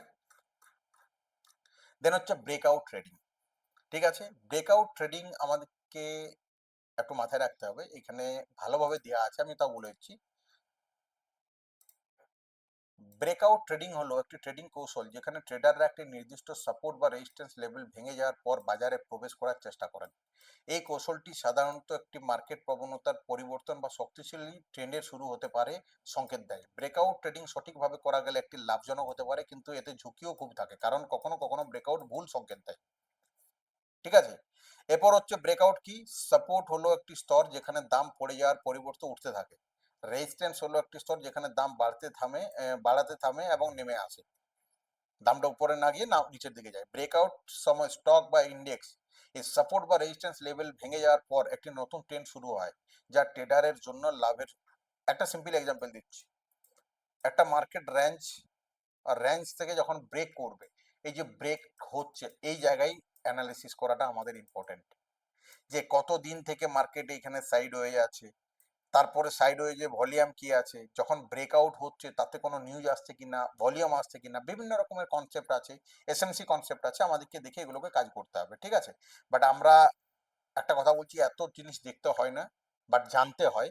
Then হচ্ছে ব্রেকআউট ট্রেডিং, ঠিক আছে। ব্রেকআউট ট্রেডিং আমাদেরকে একটু মাথায় রাখতে হবে, এখানে ভালোভাবে দেওয়া আছে, আমি তাও বলে দিচ্ছি। ব্রেকআউট ট্রেডিং হলো একটি ট্রেডিং কৌশল যেখানে ট্রেডাররা একটি নির্দিষ্ট সাপোর্ট বা রেজিস্ট্যান্স লেভেল ভেঙে যাওয়ার পর বাজারে প্রবেশ করার চেষ্টা করেন। এই কৌশলটি সাধারণত একটি মার্কেট প্রবণতার পরিবর্তন বা শক্তিশালী ট্রেন্ডের শুরু হতে পারে সংকেত দেয়। ব্রেকআউট ট্রেডিং সঠিকভাবে করা গেলে একটি লাভজনক হতে পারে, কিন্তু এতে ঝুঁকিও খুব থাকে, কারণ কখনো কখনো ব্রেকআউট ভুল সংকেত দেয়। ঠিক আছে, এরপর হচ্ছে ব্রেকআউট কি। সাপোর্ট হলো একটি স্তর যেখানে দাম পড়ে যাওয়ার পরিবর্তে উঠতে থাকে। রেজিস্ট্যান্স হলো একটি স্তর যেখানে দাম বাড়াতে থামে এবং নেমে আসে, দামটা উপরে না গিয়ে না নিচের দিকে যায়। ব্রেকআউট সময় স্টক বা ইন্ডেক্স এই সাপোর্ট বা রেজিস্ট্যান্স লেভেল ভেঙে যাওয়ার পর একটি নতুন ট্রেন্ড শুরু হয়, যা ট্রেডারের জন্য লাভের। একটা সিম্পল এক্সাম্পল দিচ্ছি। একটা মার্কেট রেঞ্জ থেকে যখন ব্রেক করবে, এই যে ব্রেক হচ্ছে এই জায়গায় অ্যানালিসিস করাটা আমাদের ইম্পর্টেন্ট, যে কত দিন থেকে মার্কেট এখানে সাইড হয়ে আছে, তারপরে সাইড হয়ে যে ভলিউম কি আছে, যখন ব্রেকআউট হচ্ছে তাতে কোনো নিউজ আসছে কিনা, ভলিউম আসছে কিনা, বিভিন্ন রকমের কনসেপ্ট আছে, এসএমসি কনসেপ্ট আছে, আমাদেরকে দেখে এগুলোকে কাজ করতে হবে। ঠিক আছে, বাট আমরা একটা কথা বলছি, এত জিনিস দেখতে হয় না, বাট জানতে হয়।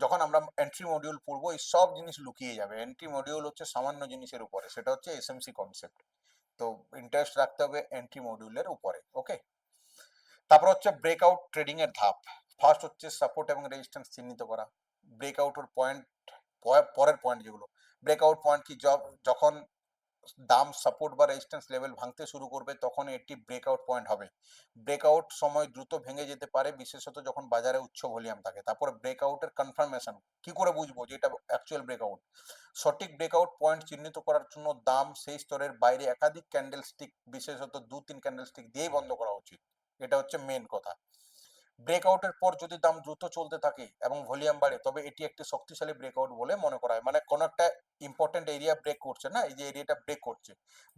যখন আমরা এন্ট্রি মডিউল পড়বো এই সব জিনিস লুকিয়ে যাবে। এন্ট্রি মডিউল হচ্ছে সামান্য জিনিসের উপরে, সেটা হচ্ছে এসএমসি কনসেপ্ট। তো ইন্টারেস্ট রাখতে হবে এন্ট্রি মডিউলের উপরে। ওকে, তারপর হচ্ছে ব্রেকআউট ট্রেডিং এর ধাপ। ফার্স্ট হচ্ছে সাপোর্ট এবং রেজিস্ট্যান্স চিহ্নিত করা। ব্রেকআউটের পয়েন্ট, পরের পয়েন্ট যেগুলো, ব্রেকআউট পয়েন্ট কি, যখন দাম সাপোর্ট বা রেজিস্ট্যান্স লেভেল ভাঙতে শুরু করবে তখন এটি ব্রেকআউট পয়েন্ট হবে। ব্রেকআউট সময় দ্রুত ভেঙে যেতে পারে, বিশেষত যখন বাজারে উচ্চ ভলিউম থাকে। তারপরে ব্রেকআউটের কনফার্মেশন, কি করে বুঝবো যে এটা অ্যাকচুয়াল ব্রেকআউট। সঠিক ব্রেকআউট পয়েন্ট চিহ্নিত করার জন্য দাম সেই স্তরের বাইরে একাধিক ক্যান্ডেল স্টিক, বিশেষত 2-3 ক্যান্ডেল স্টিক দিয়েই বন্ধ করা উচিত। এটা হচ্ছে মেন কথা। ব্রেকআউটের পর যদি দাম দ্রুত চলতে থাকে এবং ভলিউম বাড়ে, তবে এটি একটি শক্তিশালী ব্রেকআউট বলে মনে করা হয়। মানে কোনো একটা ইম্পর্টেন্ট এরিয়া ব্রেক করছে না, এই যে এরিয়াটা ব্রেক করছে,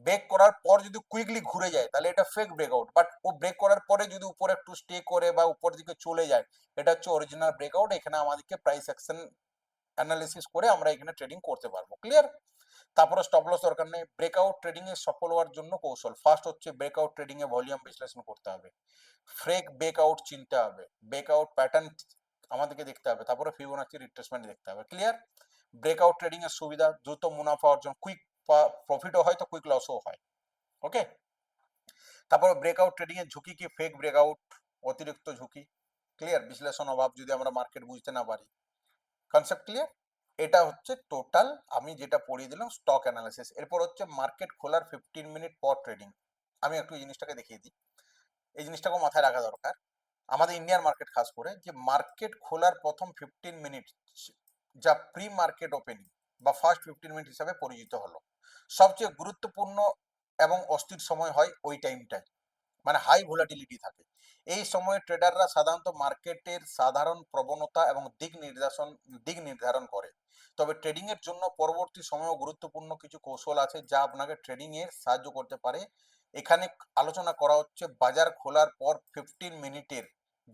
ব্রেক করার পর যদি কুইকলি ঘুরে যায় তাহলে এটা ফেক ব্রেকআউট। বাট ও ব্রেক করার পরে যদি উপরে একটু স্টে করে বা উপর দিকে চলে যায়, এটা হচ্ছে অরিজিনাল ব্রেকআউট। এখানে আমাদেরকে প্রাইস অ্যাকশন অ্যানালিসিস করে আমরা এখানে ট্রেডিং করতে পারবো। ক্লিয়ার? তারপরে স্টপ লস দরকার নেই। ব্রেকআউট ট্রেডিং এ সফল হওয়ার জন্য কৌশল, ফার্স্ট হচ্ছে ব্রেকআউট ট্রেডিং এ ভলিউম বিশ্লেষণ করতে হবে, ফ্রেক ব্রেকআউট চিনতে হবে, ব্রেকআউট প্যাটার্ন আমাদেরকে দেখতে হবে, তারপরে ফিবোনাচি রিট্রেসমেন্ট দেখতে হবে। ক্লিয়ার? ব্রেকআউট ট্রেডিং এর সুবিধা, দ্রুত মুনাফা অর্জন, কুইক প্রফিটও হয় তো কুইক লসও হয়। ওকে, তারপরে ব্রেকআউট ট্রেডিং এর ঝুঁকি কি, ফেক ব্রেকআউট অতিরিক্ত ঝুঁকি। ক্লিয়ার? বিশ্লেষণ অভাব, যদি আমরা মার্কেট বুঝতে না পারি। Concept clear? এটা হচ্ছে টোটাল আমি যেটা পড়িয়ে দিলাম স্টক অ্যানালিসিস। এরপর হচ্ছে মার্কেট খোলার 15 মিনিট পর ট্রেডিং। আমি একটু এই জিনিসটাকে দেখিয়ে দিই, এই জিনিসটাকেও মাথায় রাখা দরকার আমাদের ইন্ডিয়ান মার্কেট খাস করে, যে মার্কেট খোলার প্রথম 15 মিনিট যা প্রি মার্কেট ওপেনিং বা ফার্স্ট 15 মিনিট হিসাবে পরিচিত হলো, সবচেয়ে গুরুত্বপূর্ণ এবং অস্থির সময় হয় ওই টাইমটায়, মানে হাই ভোলাটিলিটি থাকে। এই সময়ে ট্রেডাররা সাধারণত মার্কেটের সাধারণ প্রবণতা এবং দিক নির্ধারণ করে। তবে ট্রেডিং এর জন্য পরবর্তী সময়েও গুরুত্বপূর্ণ কিছু কৌশল আছে যা আপনাকে ট্রেডিং এ সাহায্য করতে পারে। এখানে আলোচনা করা হচ্ছে বাজার খোলার পর 15 মিনিটের,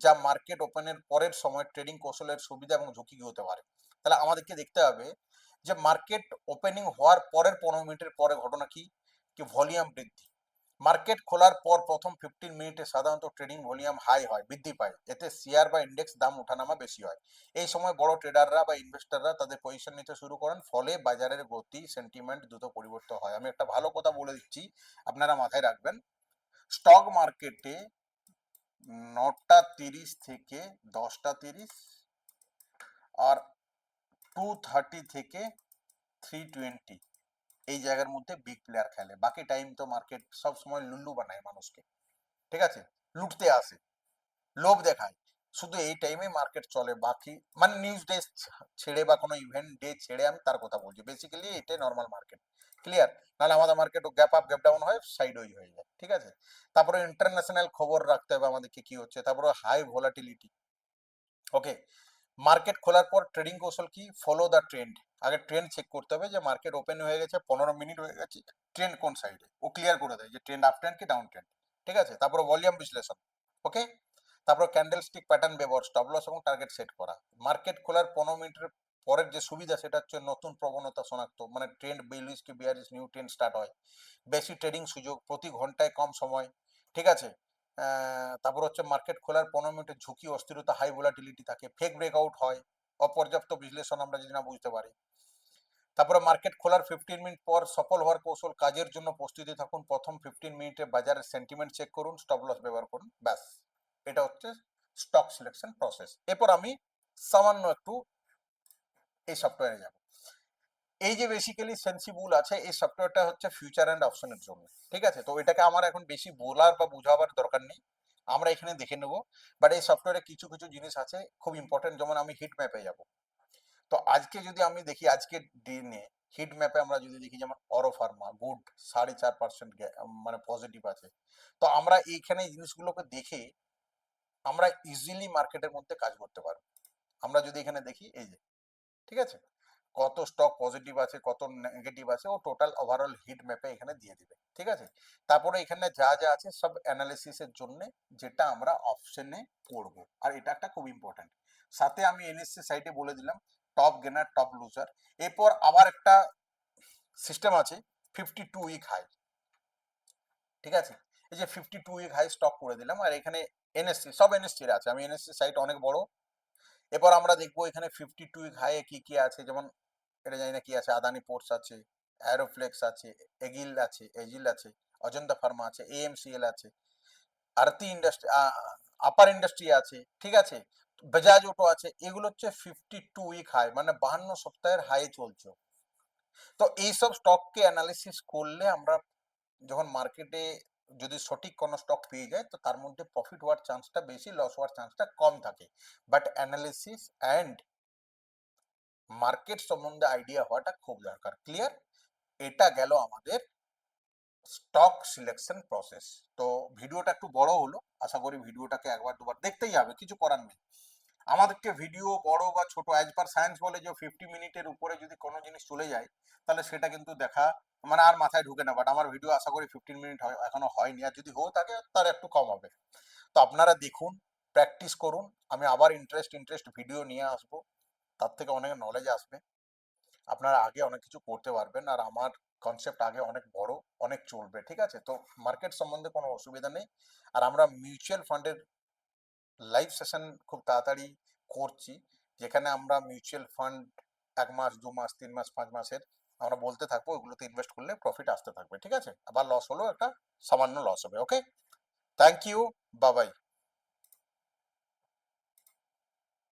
যা মার্কেট ওপেনের পরের সময় ট্রেডিং কৌশলের সুবিধা এবং ঝুঁকি কি হতে পারে। তাহলে আমাদেরকে দেখতে হবে যে মার্কেট ওপেনিং হওয়ার পরের 15 মিনিটের পরে ঘটনা কি, কি ভলিউম বৃদ্ধি। মার্কেট খোলার পর প্রথম 15 মিনিটে সাধারণত ট্রেডিং ভলিউম হাই হয়, বৃদ্ধি পায়, এতে শেয়ার বা ইন্ডেক্স দাম ওঠানামা বেশি হয়। এই সময় বড় ট্রেডাররা বা ইনভেস্টররা তাদের পজিশন নিতে শুরু করেন, ফলে বাজারের গতি সেন্টিমেন্ট দ্রুত পরিবর্তন হয়। আমি একটা ভালো কথা বলে দিচ্ছি, আপনারা মাথায় রাখবেন। স্টক মার্কেটে 9টা 30 থেকে 10টা 30 আর 2:30 থেকে 3:20 এই জায়গার মধ্যে বিগ প্লেয়ার খেলে। বাকি টাইম তো মার্কেট সব সময় লুল্লু বানায় মানুষকে। ঠিক আছে, লুটতে আসে, লোভ দেখায়, শুধু এই টাইমে মার্কেট চলে। বাকি মানে নিউজ ডে ছেড়ে বা কোনো ইভেন্ট ডে ছেড়ে আমি তার কথা বলছি, বেসিক্যালি এটাই নর্মাল মার্কেট। ক্লিয়ার? নাহলে আমাদের market gap up gap down হয়, সাইড হয়ে যায়। ঠিক আছে, তারপরে ইন্টারন্যাশনাল খবর রাখতে হবে আমাদেরকে কি হচ্ছে, তারপরে হাই ভোলাটিলিটি। ওকে, মার্কেট খোলার পর ট্রেডিং কৌশল কি, ফলো দ্য ট্রেন্ড। আগে ট্রেন্ড চেক করতে হবে, যে মার্কেট ওপেন হয়ে গেছে, 15 মিনিট হয়ে গেছে, ট্রেন্ড কোন সাইডে, ও ক্লিয়ার করে দেয় যে ট্রেন্ড আপ ট্রেন্ড কি ডাউন ট্রেন্ড। ঠিক আছে, তারপরে ভলিউম বিশ্লেষণ। ওকে, তারপর ক্যান্ডেল স্টিক প্যাটার্ন ব্যবহার, স্টপ লস এবং টার্গেট সেট করা। মার্কেট খোলার 15 মিনিটের পরের যে সুবিধা সেটা হচ্ছে নতুন প্রবণতা শনাক্ত, মানে ট্রেন্ড বেলিশ কি বিয়ারিশ নিউ ট্রেন্ড স্টার্ট হয়, বেশি ট্রেডিং সুযোগ, প্রতি ঘন্টায় কম সময়। ঠিক আছে, তারপর হচ্ছে মার্কেট খোলার 15 মিনিটের ঝুঁকি অস্থিরতা, হাই ভোলাটিলিটি থাকে, ফেক ব্রেকআউট হয়, অপর্যাপ্ত বিশ্লেষণ আমরা যদি না বুঝতে পারি। তারপরে মার্কেট খোলার 15 মিনিট পর সফল হওয়ার কৌশল কাজের জন্য প্রস্তুতি থাকুন, প্রথম 15 মিনিটে বাজারের সেন্টিমেন্ট চেক করুন, স্টপ লস ব্যবহার করুন, ব্যাস। এটা হচ্ছে স্টক সিলেকশন প্রসেস। এরপর আমি সামান্য একটু এই সফটওয়্যারে যাব। এই যে বেসিক্যালি সেন্সিবল আছে, এই সফটওয়্যারটা হচ্ছে ফিউচার অ্যান্ড অপশনের জন্য, ঠিক আছে? তো এটাকে আমার এখন বেশি বলার বা বোঝাবার দরকার নেই, আমরা এখানে দেখে নেব। বাট এই সফটওয়্যারে কিছু কিছু জিনিস আছে খুব ইম্পর্টেন্ট, যেমন আমি হিট ম্যাপে যাব। তো আজকে যদি আমি দেখি আজকের দিনে হিট ম্যাপে আমরা যদি দেখি, যেমন অরো ফার্মা গুড 4.5% মানে পজিটিভ আছে। তো আমরা এইখানে এই জিনিসগুলোকে দেখে আমরা ইজিলি মার্কেটের মধ্যে কাজ করতে পারবো। আমরা যদি এখানে দেখি, এই যে, ঠিক আছে, কত স্টক পজিটিভ আছে কত নেগেটিভ আছে, ও টোটাল ওভারঅল হিট ম্যাপে এখানে দিয়ে দিবে, ঠিক আছে? তারপরে এখানে যা যা আছে সব অ্যানালিসিসের জন্য, যেটা আমরা অপশনে করব। আর এটা একটা খুব ইম্পর্টেন্ট। সাথে আমি এনএসসি সাইটে বলে দিলাম টপ গেনার টপ লুজার। এরপর আবার একটা সিস্টেম আছে 52 উইক হাই, ঠিক আছে? এই যে 52 উইক হাই স্টক করে দিলাম, আর এখানে এনএসসি সব এনএসসি আছে, আমি এনএসসি সাইট অনেক বড়। এরপর আমরা দেখবো এখানে 52 উইক হাইয়ে কি কি আছে, যেমন এটা জানি না কি আছে, আদানি পোর্টস আছে, অ্যারোফ্লেক্স আছে, এজিল আছে, অজন্তা ফার্মা আছে, এএমসিএল আছে, আরতি ইন্ডাস্ট্রি, আপার ইন্ডাস্ট্রি আছে, ঠিক আছে, বাজাজ অটো আছে। এগুলো হচ্ছে 52 উইক হাই, মানে 52 সপ্তাহের হাই চলছে। তো এইসব স্টককে অ্যানালিসিস করলে আমরা যখন মার্কেটে যদি সঠিক কোনো স্টক পেয়ে যায়, তো তার মধ্যে প্রফিট হওয়ার চান্সটা বেশি, লস হওয়ার চান্সটা কম থাকে। বাট অ্যানালিসিস অ্যান্ড মার্কেট সম্বন্ধে আইডিয়া হওয়াটা খুব দরকার। ক্লিয়ার? এটা গেল আমাদের স্টক সিলেকশন প্রসেস। তো ভিডিওটা একটু বড় হলো, আশা করি ভিডিওটাকে একবার দুবার দেখতেই হবে, কিছু করার নেই। আমাদেরকে ভিডিও বড় বা ছোট, অ্যাজ পার সায়েন্স বলে যে 50 মিনিটের উপরে যদি কোনো জিনিস চলে যায়, তাহলে সেটা কিন্তু দেখা মানে আর মাথায় ঢুকে না। বাট আমার ভিডিও আশা করি 15 মিনিট এখনো হয়নি, আর যদি হয়ে থাকে তার একটু কম হবে। তো আপনারা দেখুন, প্র্যাকটিস করুন, আমি আবার ইন্টারেস্ট ভিডিও নিয়ে আসবো, তার থেকে অনেক নলেজ আসবে, আপনারা আগে অনেক কিছু করতে পারবেন। আর আমার কনসেপ্ট আগে অনেক বড়, অনেক চলবে, ঠিক আছে? তো মার্কেট সম্বন্ধে কোনো অসুবিধা নেই। আর আমরা মিউচুয়াল ফান্ডের লাইভ সেশন খুব তাড়াতাড়ি করছি, যেখানে আমরা মিউচুয়াল ফান্ড 1 মাস 2 মাস 3 মাস 5 মাসের আমরা বলতে থাকবো, ওগুলোতে ইনভেস্ট করলে প্রফিট আসতে থাকবে, ঠিক আছে? আবার লস হলেও একটা সামান্য লস হবে। ওকে, থ্যাংক ইউ, বাবাই।